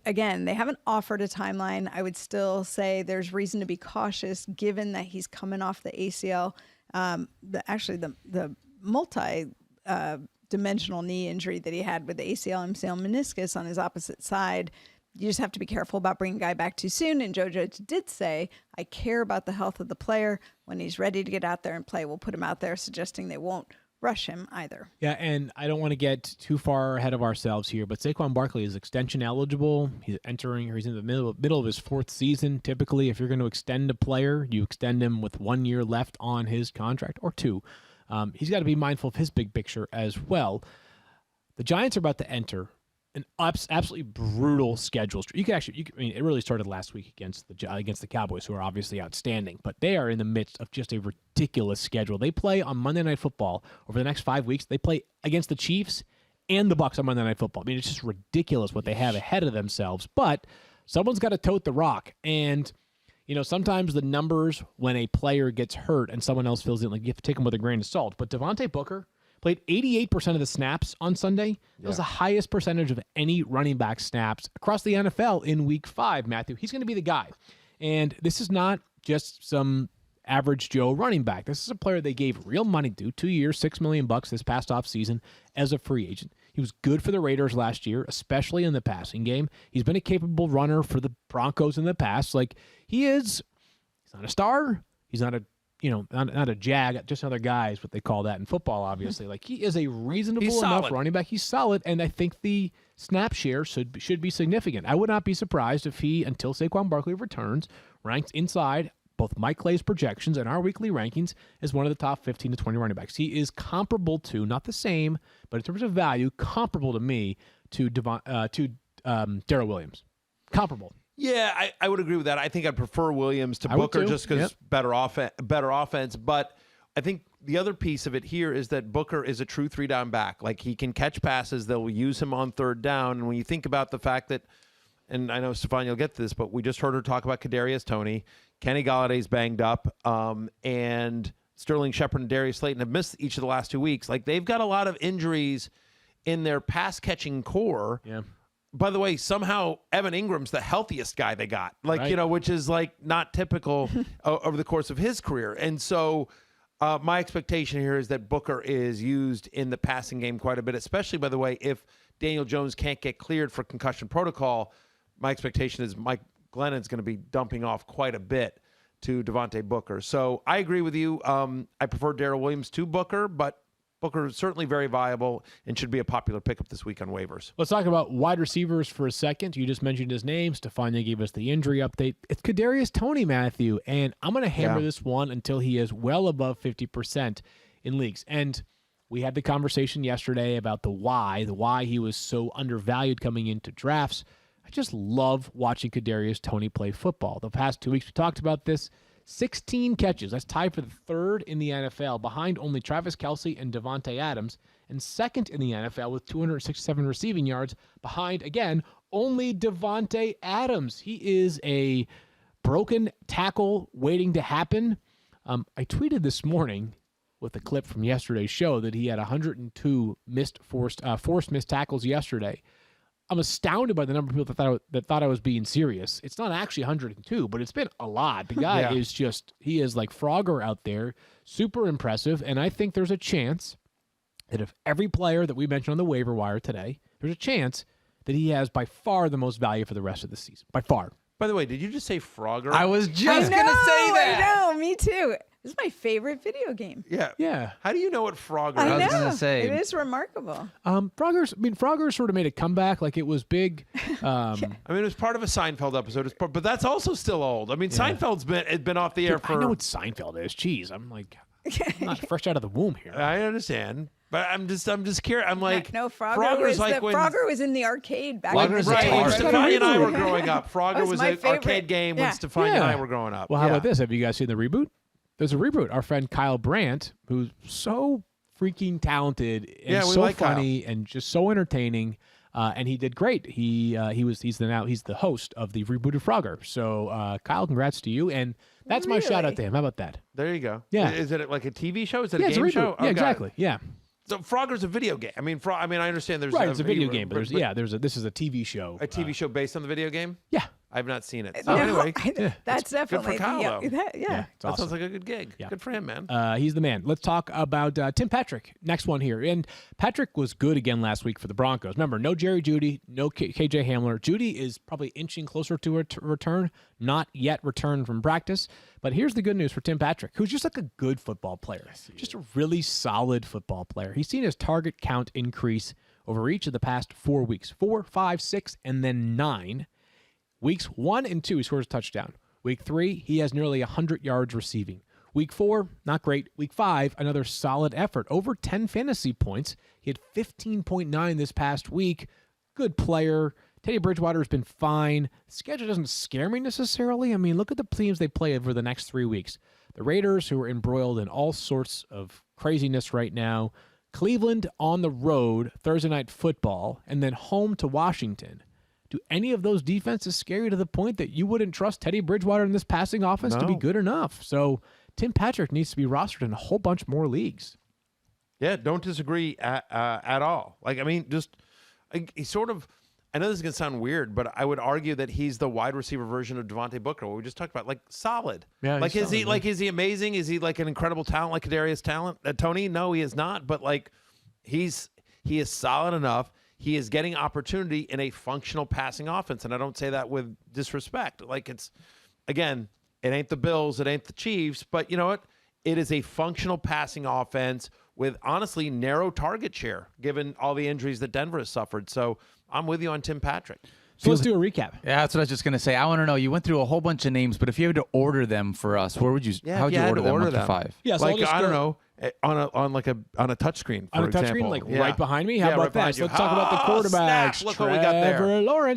haven't offered a timeline. I would still say there's reason to be cautious given that he's coming off the ACL, the multi-dimensional knee injury that he had with the ACL, MCL, meniscus on his opposite side. You just have to be careful about bringing a guy back too soon. And Joe Judge did say, I care about the health of the player. When he's ready to get out there and play, we'll put him out there, suggesting they won't rush him either. Yeah, and I don't want to get too far ahead of ourselves here, but Saquon Barkley is extension eligible. He's in the middle of his fourth season. Typically, if you're going to extend a player, you extend him with 1 year left on his contract, or 2. He's got to be mindful of his big picture as well. The Giants are about to enter an absolutely brutal schedule. It really started last week against the Cowboys, who are obviously outstanding, but they are in the midst of just a ridiculous schedule. They play on Monday Night Football over the next 5 weeks. They play against the Chiefs and the Bucs on Monday Night Football. I mean, it's just ridiculous what they have ahead of themselves, but someone's got to tote the rock. And, sometimes the numbers when a player gets hurt and someone else fills in, like you have to take them with a grain of salt. But Devontae Booker played 88% of the snaps on Sunday. That was the highest percentage of any running back snaps across the NFL in Week 5, Matthew. He's going to be the guy. And this is not just some average Joe running back. This is a player they gave real money to, 2 years, $6 million this past offseason as a free agent. He was good for the Raiders last year, especially in the passing game. He's been a capable runner for the Broncos in the past. Like, he's not a star. He's not a not a jag, just another guy is what they call that in football, obviously. Like, he is a reasonable enough running back. He's solid, and I think the snap share should be significant. I would not be surprised if he, until Saquon Barkley returns, ranks inside both Mike Clay's projections and our weekly rankings as one of the top 15 to 20 running backs. He is comparable to, not the same, but in terms of value, comparable to me to Darrell Williams. Comparable. Yeah, I would agree with that. I think I'd prefer Williams to Booker just because better offense. But I think the other piece of it here is that Booker is a true 3-down back. Like, he can catch passes. They'll use him on 3rd down. And when you think about the fact that, and I know Stephania will get to this, but we just heard her talk about Kadarius Toney. Kenny Galladay's banged up. And Sterling Shepard and Darius Slayton have missed each of the last 2 weeks. Like, they've got a lot of injuries in their pass-catching core. Yeah. By the way, somehow Evan Ingram's the healthiest guy they got, which is not typical over the course of his career. And so my expectation here is that Booker is used in the passing game quite a bit, especially, by the way, if Daniel Jones can't get cleared for concussion protocol. My expectation is Mike Glennon's going to be dumping off quite a bit to Devontae Booker. So I agree with you. I prefer Darrell Williams to Booker, but Booker is certainly very viable and should be a popular pickup this week on waivers. Let's talk about wide receivers for a second. You just mentioned his name. Stephania gave us the injury update. It's Kadarius Toney, Matthew, and I'm going to hammer this one until he is well above 50% in leagues. And we had the conversation yesterday about the why he was so undervalued coming into drafts. I just love watching Kadarius Toney play football. The past 2 weeks we talked about this. 16 catches. That's tied for the 3rd in the NFL, behind only Travis Kelce and Devontae Adams, and 2nd in the NFL with 267 receiving yards, behind, again, only Devontae Adams. He is a broken tackle waiting to happen. I tweeted this morning, with a clip from yesterday's show that he had 102 forced missed tackles yesterday. I'm astounded by the number of people that thought I was being serious. It's not actually 102, but it's been a lot. The guy he is like Frogger out there, super impressive. And I think there's a chance that if every player that we mentioned on the waiver wire today, there's a chance that he has by far the most value for the rest of the season. By far. By the way, did you just say Frogger? I was just going to say that. I know, me too. This is my favorite video game. Yeah. How do you know what Frogger I is? know. was gonna say. It is remarkable. Frogger sort of made a comeback. Like it was big. I mean, it was part of a Seinfeld episode, but that's also still old. I mean, Seinfeld's been off the air for. I know what Seinfeld is. Jeez, I'm not fresh out of the womb here. I understand, but I'm just curious. I'm like, no, Frogger's like when Frogger was in the arcade back Frogger's in the a right day. when tar. Stephania and I were growing up. Frogger That was was my an favorite. arcade game when Yeah. Stephania and I were growing up. Well, how about this? Have you guys seen the reboot? There's a reboot. Our friend Kyle Brandt, who's so freaking talented and we so like Kyle. funny and just so entertaining, and he did great. He's the host of the rebooted Frogger. So Kyle, congrats to you, and that's my shout out Really? to him. How about that? There you go. Yeah. Is it like a TV show? Is it Yeah, a it's a game reboot. show? Yeah, Okay. exactly. Yeah, So Frogger's a video game. I mean, I understand there's right. It's a video game, but there's this is a TV show. a TV show based on the video game. Yeah. I've not seen it. So No, anyway, that's good for definitely Kyle, though. Yeah, that it's awesome. sounds like a good gig. Yeah. Good for him, man. He's the man. Let's talk about Tim Patrick. Next one here. And Patrick was good again last week for the Broncos. Remember, no Jerry Jeudy, no KJ Hamler. Jeudy is probably inching closer to a return, not yet returned from practice. But here's the good news for Tim Patrick, who's just like a good football player, just a really solid football player. He's seen his target count increase over each of the past 4 weeks, 4, 5, 6, and then 9. Weeks 1 and 2, he scores a touchdown. Week 3, he has nearly 100 yards receiving. Week 4, not great. Week 5, another solid effort. Over 10 fantasy points. He had 15.9 this past week. Good player. Teddy Bridgewater has been fine. The schedule doesn't scare me necessarily. I mean, look at the teams they play over the next 3 weeks. The Raiders, who are embroiled in all sorts of craziness right now. Cleveland on the road, Thursday Night Football, and then home to Washington. Do any of those defenses scare you to the point that you wouldn't trust Teddy Bridgewater in this passing offense to be No. good enough? So Tim Patrick needs to be rostered in a whole bunch more leagues. Yeah, don't disagree at all. Like, I mean, just he's sort of. I know this is gonna sound weird, but I would argue that he's the wide receiver version of Devontae Booker. What we just talked about, like solid. Yeah, like he's is he solid, like is he amazing? Is he like an incredible talent like Kadarius talent? Tony? No, he is not. But like, he is solid enough. He is getting opportunity in a functional passing offense, and I don't say that with disrespect. Like it's, again, it ain't the Bills, it ain't the Chiefs, but you know what? It is a functional passing offense with honestly narrow target share, given all the injuries that Denver has suffered. So I'm with you on Tim Patrick. So let's do a recap. Yeah, that's what I was just going to say. I want to know, you went through a whole bunch of names, but if you had to order them for us, where would you, how would you order them 1 through 5? Yeah, so I'll Like just I go don't know, on a touchscreen. on For a touchscreen, example. like Yeah. right behind me. How Yeah, about right behind that? you. So let's talk about the Oh, quarterbacks. snap. Look what we got there.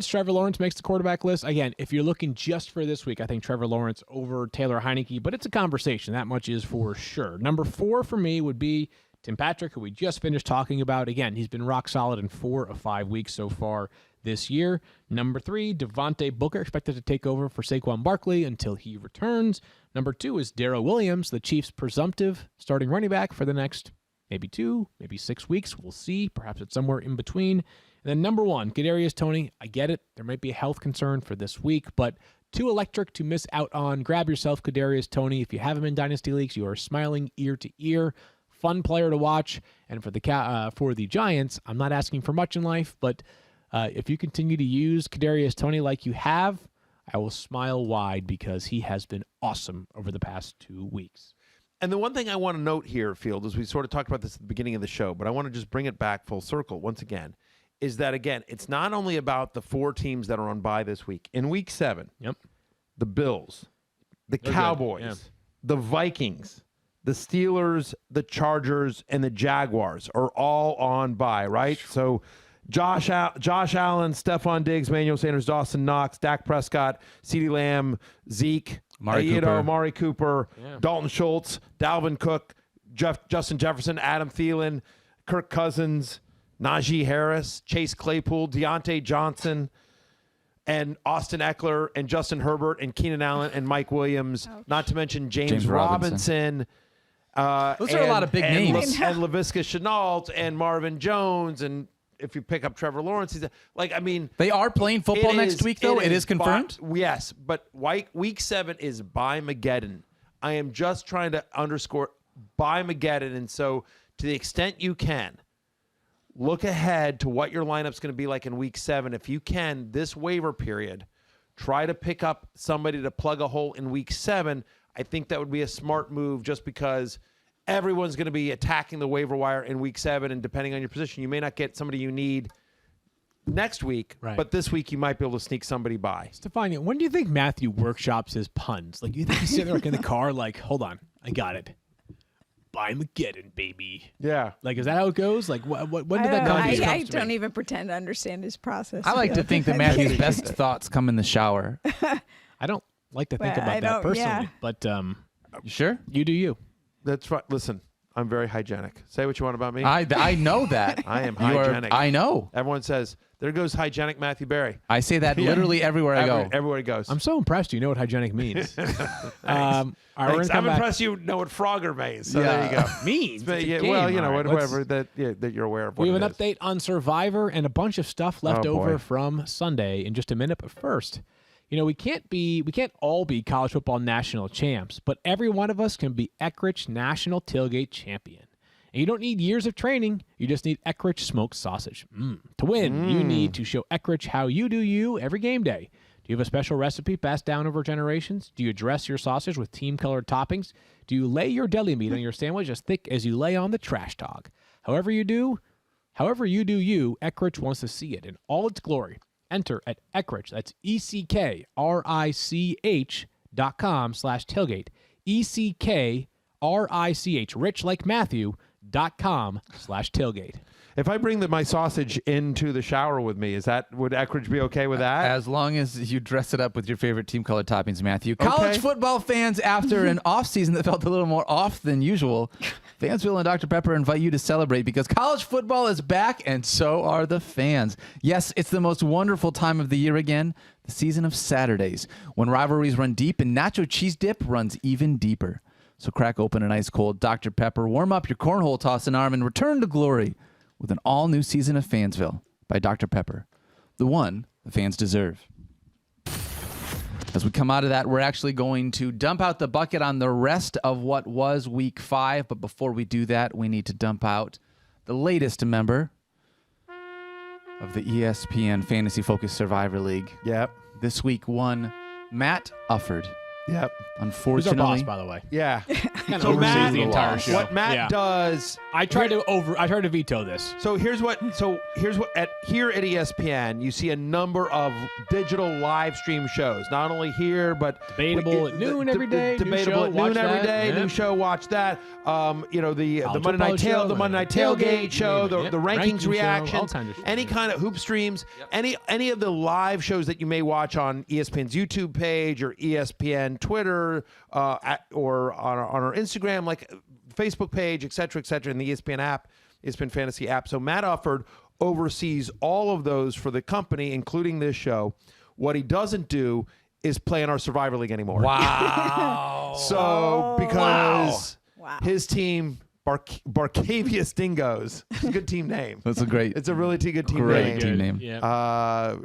Trevor Lawrence makes the quarterback list. Again, if you're looking just for this week, I think Trevor Lawrence over Taylor Heineke, but it's a conversation. That much is for sure. Number 4 for me would be Tim Patrick, who we just finished talking about. Again, he's been rock solid in 4 of 5 weeks so far this year. Number 3, Devontae Booker, expected to take over for Saquon Barkley until he returns. Number 2 is Darrell Williams, the Chiefs' presumptive starting running back for the next maybe 2, maybe 6 weeks. We'll see. Perhaps it's somewhere in between. And then number 1, Kadarius Toney. I get it. There might be a health concern for this week, but too electric to miss out on. Grab yourself Kadarius Toney. If you have him in Dynasty Leagues, you are smiling ear to ear. Fun player to watch. And for the Giants, I'm not asking for much in life, but if you continue to use Kadarius Toney like you have, I will smile wide because he has been awesome over the past 2 weeks. And the one thing I want to note here, Field, is we sort of talked about this at the beginning of the show, but I want to just bring it back full circle once again, is that, again, it's not only about the 4 teams that are on bye this week. In week 7, Yep. the Bills, the They're good, Cowboys, yeah. the Vikings, the Steelers, the Chargers, and the Jaguars are all on bye, right? So Josh Allen, Stephon Diggs, Manuel Sanders, Dawson Knox, Dak Prescott, CeeDee Lamb, Zeke, Amari Cooper, Dalton Schultz, Dalvin Cook, Justin Jefferson, Adam Thielen, Kirk Cousins, Najee Harris, Chase Claypool, Deontay Johnson, and Austin Eckler, and Justin Herbert, and Keenan Allen, and Mike Williams, not to mention James Robinson. Those are a lot of big names. And Laviska Shenault and Marvin Jones, and if you pick up Trevor Lawrence, he's they are playing football next week, though. It is confirmed. Yes, but week 7 is by Mageddon. I am just trying to underscore by Mageddon, and so to the extent you can, look ahead to what your lineup's going to be like in week 7. If you can, this waiver period, try to pick up somebody to plug a hole in week 7. I think that would be a smart move just because everyone's going to be attacking the waiver wire in week 7, and depending on your position, you may not get somebody you need next week, but this week you might be able to sneak somebody by. Stephania, when do you think Matthew workshops his puns? Like, you think he's sitting there in the car like, hold on, I got it. By Mageddon, baby. Yeah. Like, is that how it goes? Like, when did that come? I don't even pretend to understand his process. I like to think that Matthew's best thoughts come in the shower. I don't like to think about that personally, but you sure? You do you. That's right. Listen, I'm very hygienic. Say what you want about me. I know that. I am hygienic. I know. Everyone says, there goes hygienic Matthew Berry. I say that literally everywhere I go. Everywhere he goes. I'm so impressed you know what hygienic means. Thanks. All right, I'm impressed you know what Frogger means. So there you go. Means? But, It's a yeah, game. well, you know, All right, whatever that you're aware of. We have what an it is. update on Survivor and a bunch of stuff left Oh, over boy. from Sunday in just a minute. But first, you know, we can't all be college football national champs, but every one of us can be Eckrich National Tailgate Champion. And you don't need years of training. You just need Eckrich smoked sausage. To win, you need to show Eckrich how you do you every game day. Do you have a special recipe passed down over generations? Do you dress your sausage with team-colored toppings? Do you lay your deli meat on your sandwich as thick as you lay on the trash talk? However you do you, Eckrich wants to see it in all its glory. Enter at Eckrich, that's ECKRICH.com/tailgate. ECKRICH, rich like Matthew.com/tailgate. If I bring my sausage into the shower with me, would Eckrich be okay with that? As long as you dress it up with your favorite team color toppings, Matthew. College football fans, after an offseason that felt a little more off than usual, Fansville and Dr. Pepper invite you to celebrate because college football is back and so are the fans. Yes, it's the most wonderful time of the year again, the season of Saturdays, when rivalries run deep and nacho cheese dip runs even deeper. So crack open an ice cold Dr. Pepper, warm up your cornhole tossing arm, and return to glory with an all-new season of Fansville by Dr. Pepper, the one the fans deserve. As we come out of that, we're actually going to dump out the bucket on the rest of what was Week 5, but before we do that, we need to dump out the latest member of the ESPN Fantasy Focus Survivor League. Yep. This week, one Matt Ufford. Yep. Who's our Unfortunately, boss, by the way? Yeah. Kind So of Matt- oversees the entire show. What Matt does. I tried to veto this. So here's what here at ESPN you see a number of digital live stream shows. Not only here, but Debatable at noon every day. New Debatable show, at watch noon every that. day. Yep. New show, watch that. You know the College Monday night football show, the Monday night tailgate show, name it. the Yep. rankings Ranking show, all reactions, kinds of shit. any kind of hoop streams, any of the live shows that you may watch on ESPN's YouTube page or ESPN Twitter or on our Instagram, like Facebook page, et cetera, and the ESPN app, ESPN Fantasy app. So Matt Ufford oversees all of those for the company, including this show. What he doesn't do is play in our Survivor League anymore. wow. So because Wow. his team, Barcavius Dingoes, it's a good team name. That's a great, It's a really good team great name. team name. Yeah.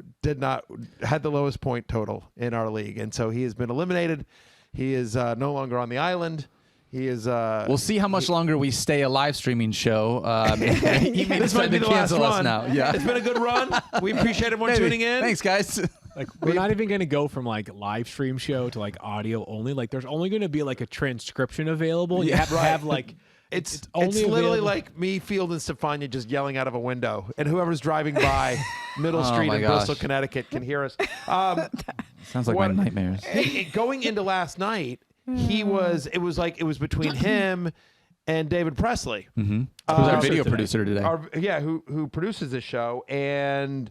Had the lowest point total in our league, and so he has been eliminated. He is no longer on the island. He is. We'll see how much longer we stay a live streaming show. He may This decide might be to the last cancel us run. now. Yeah. It's been a good run. We appreciate everyone Maybe. tuning in. Thanks, guys. Like, we're not even going to go from like live stream show to like audio only. Like, there's only going to be like a transcription available. You have to have like. It's only literally available- like me, Field, and Stephania just yelling out of a window, and whoever's driving by Middle Street my in gosh. Bristol, Connecticut, can hear us. Sounds like What- my nightmares. Going into last night, it was between him and David Presley. Who's our video today. producer today? Who produces this show, and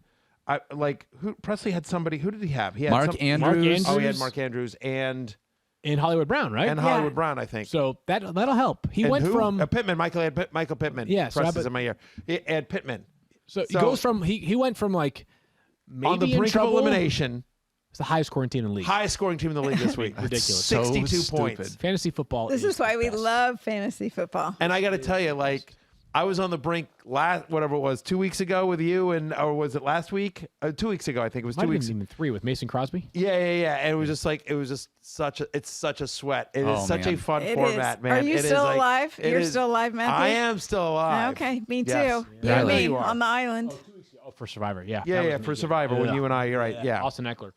Presley had somebody. Who did he have? He had Mark Andrews. Oh, he had Andrews. Mark Andrews and In Hollywood Brown, right? Hollywood Brown, I think. So that'll help. He And went who? from Pittman. Michael Pittman. Yeah, so Presley's how about- in my ear. And Pittman he goes from he went from like maybe on the in brink of trouble. elimination It's the highest scoring team in the league. Highest scoring team in the league this week. Ridiculous. 62 So points. stupid. Fantasy football. This is why the we best. love fantasy football. And I got to tell you, like, I was on the brink whatever it was, 2 weeks ago with you, or was it last week? 2 weeks ago, I think it was Might 2 have weeks. been even 3 with Mason Crosby. Yeah. And it was just such a sweat. It is Oh, such man. a fun It format, is. man. Are you It is still like- alive? it You're is- still alive, Matthew? I am still alive. Okay, me too. Yes. You Yeah, and me you are. on the island. Oh, for Survivor, yeah. Yeah, That yeah, was for me, Survivor, when you and I, you're right, yeah. Austin Eckler.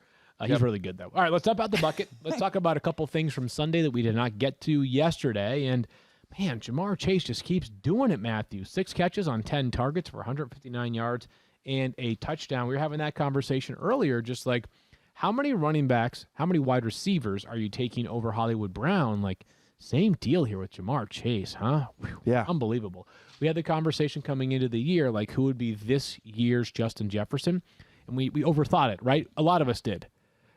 He's really good, though. All right, let's dump out the bucket. Let's talk about a couple things from Sunday that we did not get to yesterday. And, man, Jamar Chase just keeps doing it, Matthew. 6 catches on 10 targets for 159 yards and a touchdown. We were having that conversation earlier, just like, how many running backs, how many wide receivers are you taking over Hollywood Brown? Like, same deal here with Jamar Chase, huh? Whew, Yeah. Unbelievable. We had the conversation coming into the year, like, who would be this year's Justin Jefferson? And we overthought it, right? A lot of us did.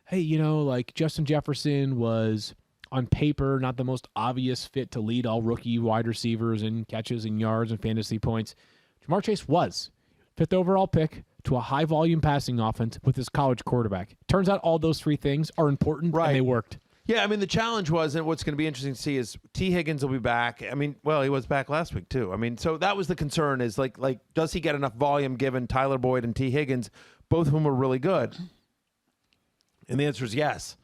Hey, like Justin Jefferson was on paper not the most obvious fit to lead all rookie wide receivers in catches and yards and fantasy points. Jamar Chase was 5th overall pick to a high volume passing offense with his college quarterback. Turns out all those 3 things are important, Right. and they worked. Yeah, I mean, the challenge was, and what's going to be interesting to see is T. Higgins will be back. I mean, well, he was back last week too. I mean, so that was the concern is like does he get enough volume given Tyler Boyd and T. Higgins, both of whom are really good? And the answer is yes.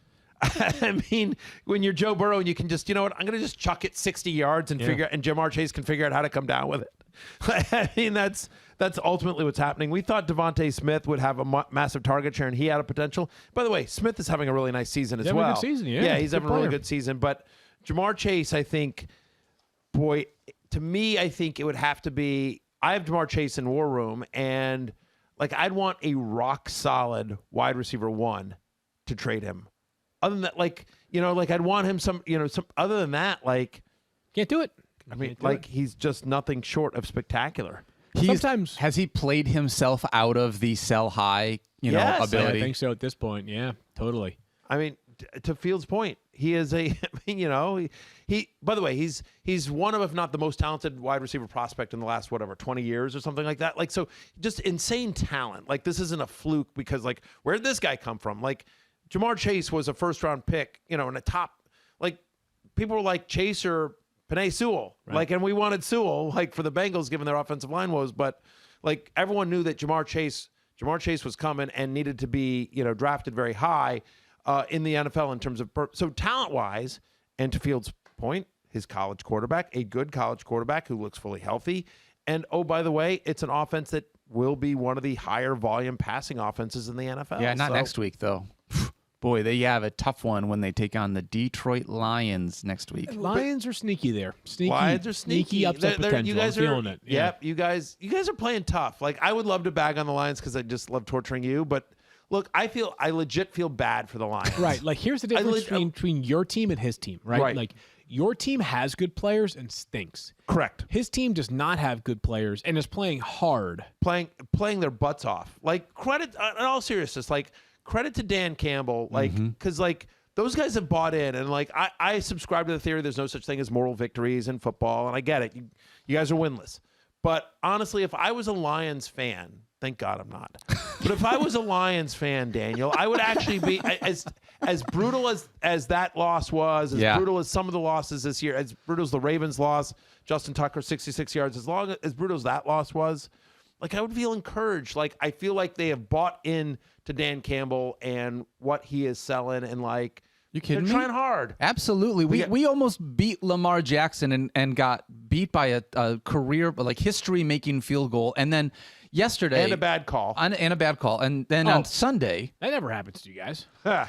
I mean, when you're Joe Burrow and you can just, you know what, I'm going to just chuck it 60 yards and and Jamar Chase can figure out how to come down with it. I mean, that's ultimately what's happening. We thought Devontae Smith would have a massive target share, and he had a potential. By the way, Smith is having a really nice season as having a well. good season, yeah. Yeah, he's Good having a really player. good season. But Jamar Chase, I think, boy, to me, I think it would have to be, I have Jamar Chase in War Room, and like I'd want a rock solid wide receiver 1 to trade him. Other than that, like I'd want him some other than that, like, Can't do it. I mean, like he's just nothing short of spectacular. Sometimes- has he played himself out of the sell high, Yes. I ability? think so at this point. Yeah, totally. I mean, to Fields' point, he is a, I mean, he by the way, he's one of, if not the most talented wide receiver prospect in the last, 20 years or something like that. Like, so just insane talent. Like, this isn't a fluke because, like, where did this guy come from? Like, Jamar Chase was a first-round pick, in a top, like, people were like Chase or Penei Sewell. Right. Like, and we wanted Sewell, like, for the Bengals, given their offensive line woes, but, like, everyone knew that Jamar Chase was coming and needed to be, drafted very high in the NFL in terms of so talent-wise, and to Fields' point, his college quarterback, a good college quarterback who looks fully healthy. And, oh, by the way, it's an offense that will be one of the higher volume passing offenses in the NFL. Yeah, not So- next week though. Boy, they have a tough one when they take on the Detroit Lions next week. Lions are sneaky there. Sneaky. Lions are sneaky. upset potential. You guys I'm are feeling it. Yep, you guys are playing tough. Like, I would love to bag on the Lions because I just love torturing you, but look, I legit feel bad for the Lions. Right. Like, here's the difference between your team and his team, right? Right. Like, your team has good players and stinks. Correct. His team does not have good players and is playing hard. Playing their butts off. Like, credit in all seriousness, like, credit to Dan Campbell, like, because like those guys have bought in, and like I subscribe to the theory there's no such thing as moral victories in football, and I get it. You guys are winless, but honestly, if I was a Lions fan, thank God I'm not. But if I was a Lions fan, Daniel, I would actually be as brutal as that loss was, as brutal as some of the losses this year, as brutal as the Ravens loss, Justin Tucker 66 yards, as brutal as that loss was. Like, I would feel encouraged. Like, I feel like they have bought in to Dan Campbell and what he is selling, and like, You kidding they're me? trying hard. Absolutely. got- We almost beat Lamar Jackson and got beat by a career, like, history-making field goal. And then yesterday... And a bad call. And a bad call. And then on Sunday... That never happens to you guys.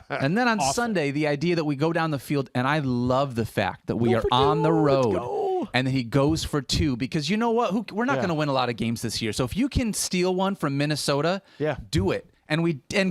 And then on Sunday, the idea that we go down the field, and I love the fact that we Go are for on the two. Let's road. go. And then he goes for 2 because you know what? We're not going to win a lot of games this year. So if you can steal one from Minnesota, do it. And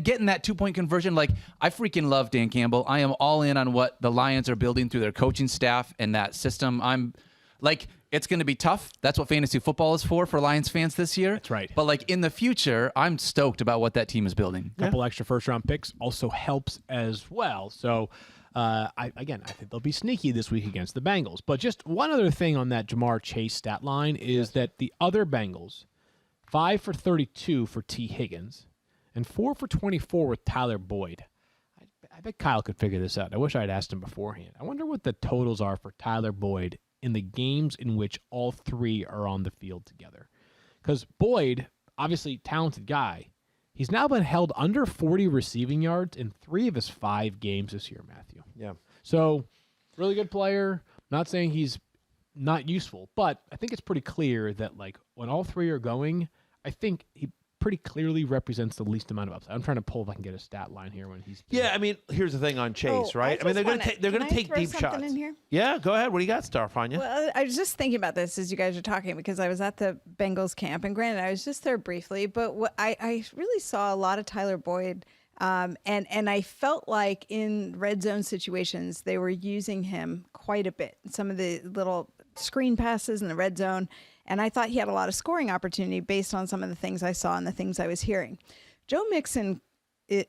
getting that 2-point conversion, like, I freaking love Dan Campbell. I am all in on what the Lions are building through their coaching staff and that system. I'm like, it's going to be tough. That's what fantasy football is for Lions fans this year. That's right. But like in the future, I'm stoked about what that team is building. A couple extra first-round picks also helps as well. So, I think they'll be sneaky this week against the Bengals. But just one other thing on that Jamar Chase stat line is that the other Bengals, 5 for 32 for T. Higgins, and 4 for 24 with Tyler Boyd. I bet Kyle could figure this out. I wish I had asked him beforehand. I wonder what the totals are for Tyler Boyd in the games in which all three are on the field together. Because Boyd, obviously talented guy, he's now been held under 40 receiving yards in 3 of his 5 games this year, Matthew. Yeah. So, really good player. Not saying he's not useful, but I think it's pretty clear that, like, when all three are going, I think he pretty clearly represents the least amount of upside. I'm trying to pull if I can get a stat line here when he's. Yeah, I mean, here's the thing on Chase, Oh, right? I mean, they're going to take throw deep something shots. in here? Yeah, go ahead. What do you got, Stephania? Well, I was just thinking about this as you guys are talking because I was at the Bengals camp, and granted, I was just there briefly, but what I really saw a lot of Tyler Boyd, and I felt like in red zone situations they were using him quite a bit. Some of the little screen passes in the red zone, and I thought he had a lot of scoring opportunity based on some of the things I saw and the things I was hearing. Joe Mixon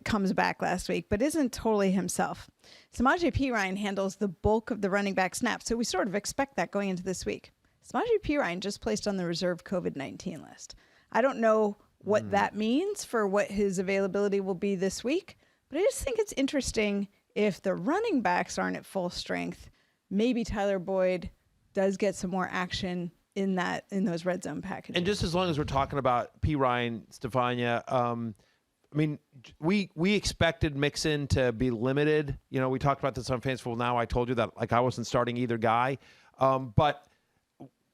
comes back last week, but isn't totally himself. Samaje Perine handles the bulk of the running back snaps, so we sort of expect that going into this week. Samaje Perine just placed on the reserve COVID-19 list. I don't know what that means for what his availability will be this week, but I just think it's interesting if the running backs aren't at full strength, maybe Tyler Boyd does get some more action in those red zone packages. And just as long as we're talking about P. Ryan, Stephania, I mean, we expected Mixon to be limited. You know, we talked about this on Fanciful Now. I told you that, like, I wasn't starting either guy. But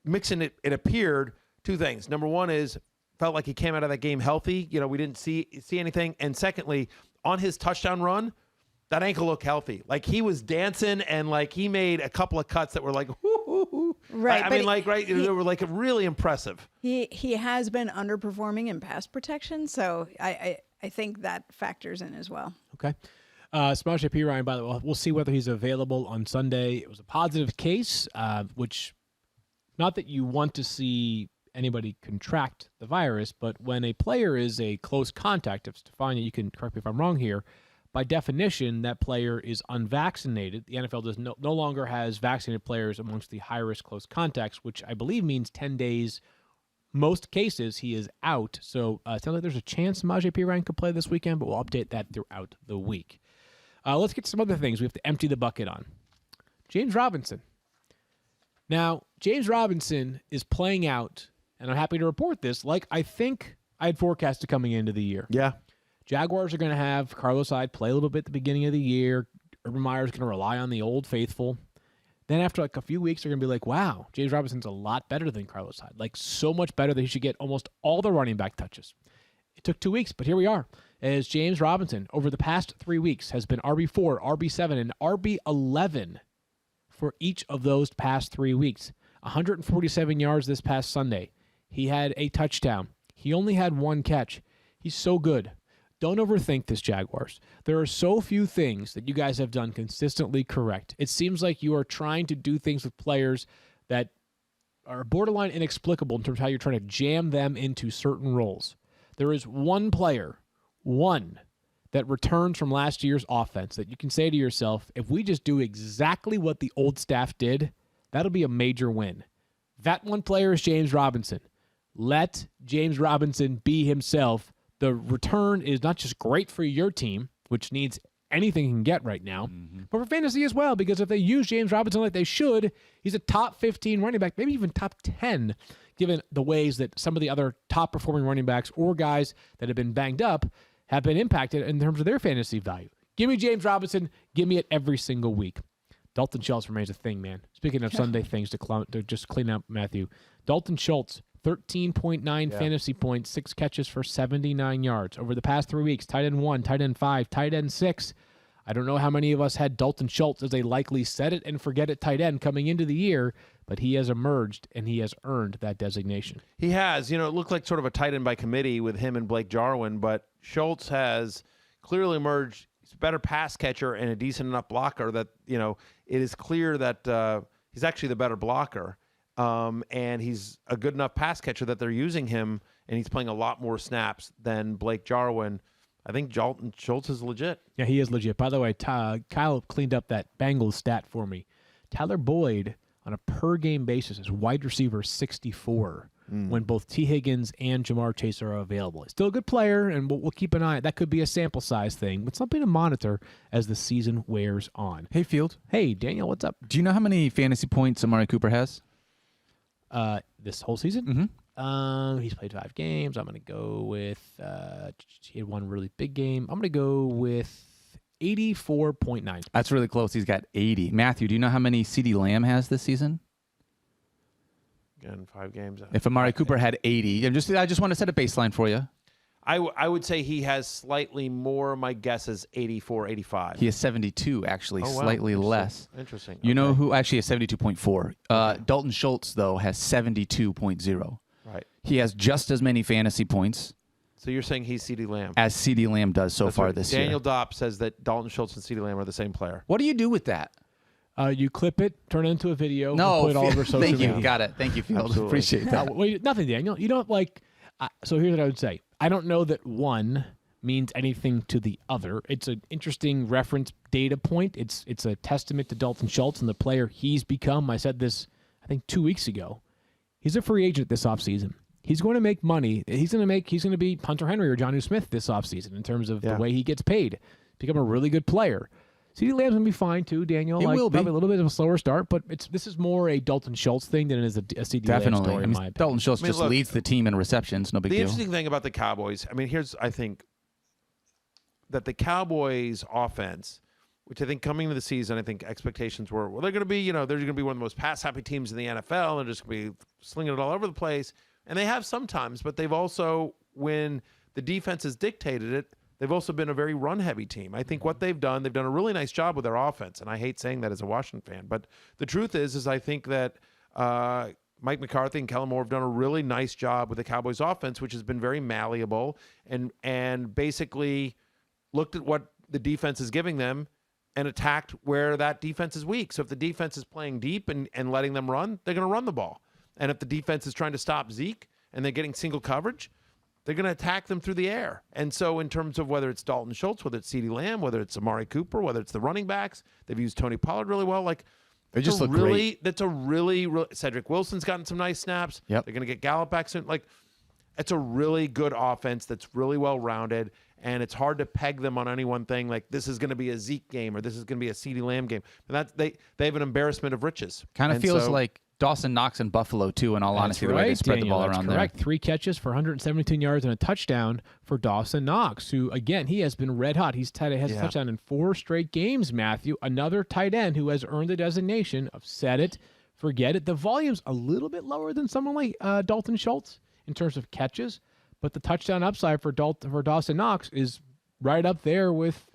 Mixon, it appeared, 2 things. Number one is, felt like he came out of that game healthy. You know, we didn't see anything. And secondly, on his touchdown run, that ankle looked healthy. Like, he was dancing, and, like, he made a couple of cuts that were like, whoo. Right. I mean, like, right, they were, like, really impressive. He has been underperforming in pass protection, so I think that factors in as well. Okay. Samaje Perine, by the way, we'll see whether he's available on Sunday. It was a positive case, which, not that you want to see anybody contract the virus, but when a player is a close contact, if Stephania, you can correct me if I'm wrong here, by definition, that player is unvaccinated. The NFL does no longer has vaccinated players amongst the high-risk close contacts, which I believe means 10 days. Most cases, he is out. So it sounds like there's a chance Samaje Perine could play this weekend, but we'll update that throughout the week. Let's get to some other things we have to empty the bucket on. James Robinson. Now, James Robinson is playing out, and I'm happy to report this, like I think I had forecasted coming into the year. Yeah. Jaguars are going to have Carlos Hyde play a little bit at the beginning of the year. Urban Meyer's going to rely on the old faithful. Then after like a few weeks, they're going to be like, wow, James Robinson's a lot better than Carlos Hyde. Like, so much better that he should get almost all the running back touches. It took 2 weeks, but here we are. As James Robinson, over the past 3 weeks, has been RB4, RB7, and RB11 for each of those past 3 weeks. 147 yards this past Sunday. He had a touchdown. He only had 1 catch. He's so good. Don't overthink this, Jaguars. There are so few things that you guys have done consistently correct. It seems like you are trying to do things with players that are borderline inexplicable in terms of how you're trying to jam them into certain roles. There is one player, that returns from last year's offense that you can say to yourself, if we just do exactly what the old staff did, that'll be a major win. That one player is James Robinson. Let James Robinson be himself. The return is not just great for your team, which needs anything he can get right now, but for fantasy as well, because if they use James Robinson like they should, he's a top 15 running back, maybe even top 10, given the ways that some of the other top-performing running backs or guys that have been banged up have been impacted in terms of their fantasy value. Give me James Robinson. Give me it every single week. Dalton Schultz remains a thing, man. Speaking of Sunday things to just clean up, Matthew. Dalton Schultz, 13.9 fantasy points, 6 catches for 79 yards. Over the past 3 weeks, tight end 1, tight end 5, tight end 6. I don't know how many of us had Dalton Schultz as a likely set it and forget it tight end coming into the year, but he has emerged and he has earned that designation. He has. You know, it looked like sort of a tight end by committee with him and Blake Jarwin, but Schultz has clearly emerged. He's a better pass catcher and a decent enough blocker that, you know, it is clear that he's actually the better blocker. And he's a good enough pass catcher that they're using him, and he's playing a lot more snaps than Blake Jarwin. I think Dalton Schultz is legit. Yeah, he is legit. By the way, Kyle cleaned up that Bengals stat for me. Tyler Boyd, on a per-game basis, is wide receiver 64. when both T. Higgins and Jamar Chase are available. He's still a good player, and we'll keep an eye. That could be a sample size thing, but something to monitor as the season wears on. Hey, Field. Hey, Daniel, what's up? Do you know how many fantasy points Amari Cooper has? This whole season? Mm-hmm. He's played 5 games. I'm going to go with he had one really big game. I'm going to go with 84.9. That's really close. He's got 80. Matthew, do you know how many CeeDee Lamb has this season? Again, 5 games. If Amari Cooper had 80, I just want to set a baseline for you. I would say he has slightly more. My guess is 84, 85. He has 72, actually, Oh, wow. slightly less. Interesting. You know Okay. who actually has 72.4? Dalton Schultz, though, has 72.0. Right. He has just as many fantasy points So you're saying he's CeeDee Lamb. as CeeDee Lamb does so That's far right. this Daniel year. Dopp says that Dalton Schultz and CeeDee Lamb are the same player. What do you do with that? You clip it, turn it into a video, No, and put it all over social thank media. you. Got it. Thank you, Field. Absolutely. Appreciate that. Wait, nothing, Daniel. You don't like. So here's what I would say. I don't know that one means anything to the other. It's an interesting reference data point. It's a testament to Dalton Schultz and the player he's become. I said this, I think, 2 weeks ago. He's a free agent this offseason. He's going to make money. He's going to be Hunter Henry or Jonnu Smith this offseason in terms of the way he gets paid. Become a really good player. CeeDee Lamb's going to be fine too, Daniel. He will be. Probably a little bit of a slower start, but this is more a Dalton Schultz thing than it is a CeeDee Lamb Definitely. story, in my opinion. Dalton Schultz I mean, just look, leads the team in receptions. No big The deal. interesting thing about the Cowboys, I think that the Cowboys offense, which I think coming into the season, I think expectations were, well, they're going to be, they're going to be one of the most pass-happy teams in the NFL. They're just going to be slinging it all over the place. And they have sometimes, but they've also, when the defense has dictated it, they've also been a very run-heavy team. I think what they've done a really nice job with their offense. And I hate saying that as a Washington fan. But the truth is I think that Mike McCarthy and Kellen Moore have done a really nice job with the Cowboys offense, which has been very malleable and basically looked at what the defense is giving them and attacked where that defense is weak. So if the defense is playing deep and letting them run, they're going to run the ball. And if the defense is trying to stop Zeke and they're getting single coverage, they're going to attack them through the air. And so in terms of whether it's Dalton Schultz, whether it's CeeDee Lamb, whether it's Amari Cooper, whether it's the running backs, they've used Tony Pollard really well. They just look great. That's a really Cedric Wilson's gotten some nice snaps. Yep. They're going to get Gallup back soon. It's a really good offense that's really well-rounded, and it's hard to peg them on any one thing. This is going to be a Zeke game or this is going to be a CeeDee Lamb game. And they have an embarrassment of riches. Kind of And feels so- like Dawson Knox in Buffalo, too, in all honesty, the way they right, spread Daniel, the ball that's around correct. there. 3 catches for 117 yards and a touchdown for Dawson Knox, who, again, he has been red hot. Has a touchdown in 4 straight games, Matthew. Another tight end who has earned the designation of set it, forget it. The volume's a little bit lower than someone like Dalton Schultz in terms of catches, but the touchdown upside for Dawson Knox is right up there with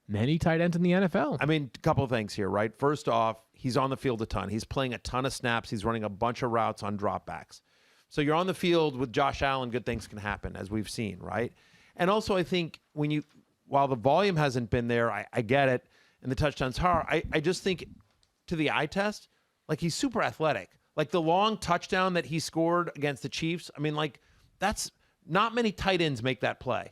many tight ends in the NFL. I mean, a couple of things here, right? First off, he's on the field a ton. He's playing a ton of snaps. He's running a bunch of routes on dropbacks. So you're on the field with Josh Allen, good things can happen, as we've seen, right? And also, I think while the volume hasn't been there, I get it, and the touchdowns are, I just think to the eye test, he's super athletic. The long touchdown that he scored against the Chiefs, that's not many tight ends make that play.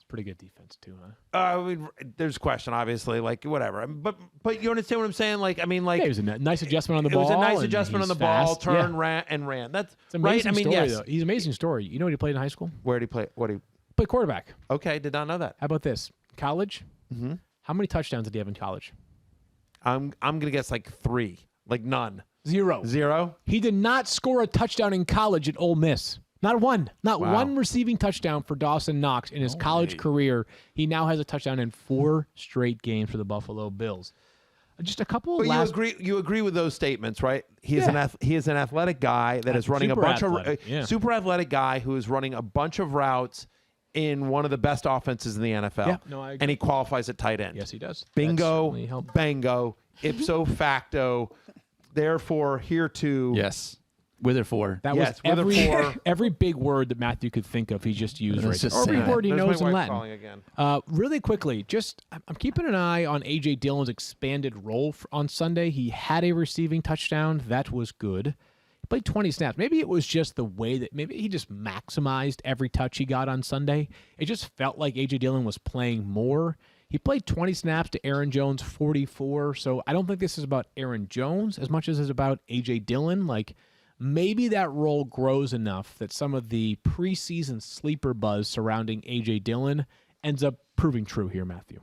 Pretty good defense too, huh? I mean, there's a question, obviously, whatever. But you understand what I'm saying? Yeah, it was a nice adjustment on the it ball. was a nice and adjustment on he's the ball, fast. turn, Yeah. ran. That's It's an amazing right. story, Yes. though. He's an amazing story. You know what he played in high school? Where did he play? Played quarterback. Okay, did not know that. How about this? College? Mm-hmm. How many touchdowns did he have in college? I'm gonna guess 3, none. 0. 0. He did not score a touchdown in college at Ole Miss. Not one. Not Wow. one receiving touchdown for Dawson Knox in his college career. He now has a touchdown in 4 straight games for the Buffalo Bills. Just a couple But last. you agree with those statements, right? He is an athletic guy that is running a Super bunch athletic, of yeah. super athletic guy who is running a bunch of routes in one of the best offenses in the NFL. Yeah, no, I agree. And he qualifies at tight end. Yes, he does. That Bingo, certainly helped. bango, ipso facto. Therefore, here too. Yes. With or for. That Yes, was with or for. every big word that Matthew could think of, he just used Let's right just there. Or say every that. word he There's knows my in wife Latin. calling again. Really quickly, I'm keeping an eye on A.J. Dillon's expanded role on Sunday. He had a receiving touchdown. That was good. He played 20 snaps. Maybe it was just the way that maybe he just maximized every touch he got on Sunday. It just felt like A.J. Dillon was playing more. He played 20 snaps to Aaron Jones' 44. So I don't think this is about Aaron Jones as much as it's about A.J. Dillon. maybe that role grows enough that some of the preseason sleeper buzz surrounding A.J. Dillon ends up proving true here, Matthew.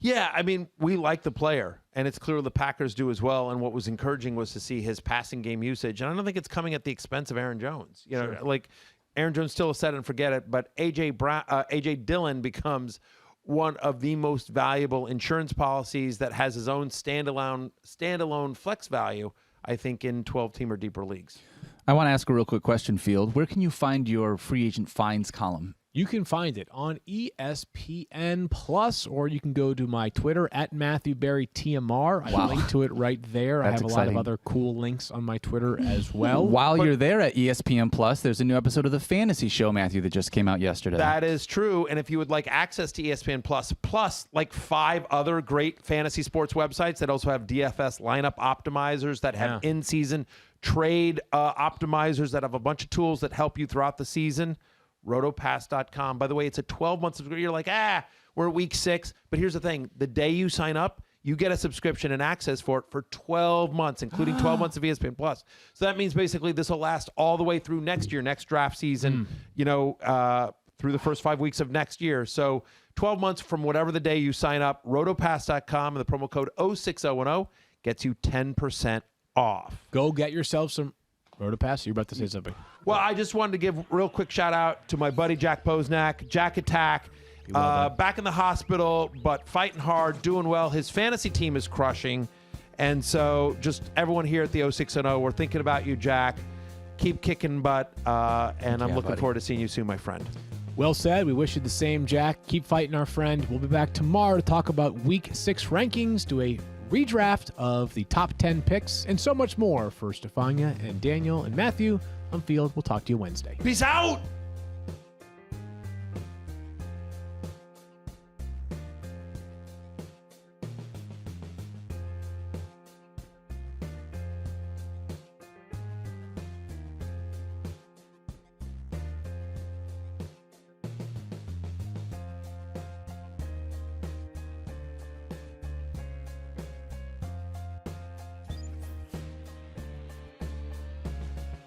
Yeah, I mean, we like the player, and it's clear the Packers do as well. And what was encouraging was to see his passing game usage. And I don't think it's coming at the expense of Aaron Jones. You know, like Aaron Jones still a set and forget it, but A.J. Dillon becomes one of the most valuable insurance policies that has his own standalone flex value, I think, in 12-team or deeper leagues. I want to ask a real quick question, Field. Where can you find your free agent finds column? You can find it on ESPN Plus, or you can go to my Twitter at MatthewBerryTMR. I link to it right there. I have exciting. a lot of other cool links on my Twitter as well. While you're there at ESPN Plus, there's a new episode of the Fantasy Show, Matthew, that just came out yesterday. That is true. And if you would like access to ESPN plus like 5 other great fantasy sports websites that also have DFS lineup optimizers, that have in-season trade optimizers, that have a bunch of tools that help you throughout the season, rotopass.com. By the way, it's a 12-month subscription. You're like, we're at week 6. But here's the thing. The day you sign up, you get a subscription and access for it for 12 months, including 12 months of ESPN Plus. So that means basically this will last all the way through next year, next draft season, through the first 5 weeks of next year. So 12 months from whatever the day you sign up, rotopass.com, and the promo code 06010 gets you 10% off. Go get yourself some RotoPass. You're about to say something. Well, I just wanted to give a real quick shout out to my buddy Jack Posnack. Jack Attack, back in the hospital, but fighting hard, doing well. His fantasy team is crushing. And so just everyone here at the 0610, we're thinking about you, Jack. Keep kicking butt, and I'm looking forward to seeing you soon, my friend. Well said. We wish you the same, Jack. Keep fighting, our friend. We'll be back tomorrow to talk about Week 6 rankings, do a redraft of the top 10 picks, and so much more for Stephania and Daniel and Matthew on Field. We'll talk to you Wednesday. Peace out!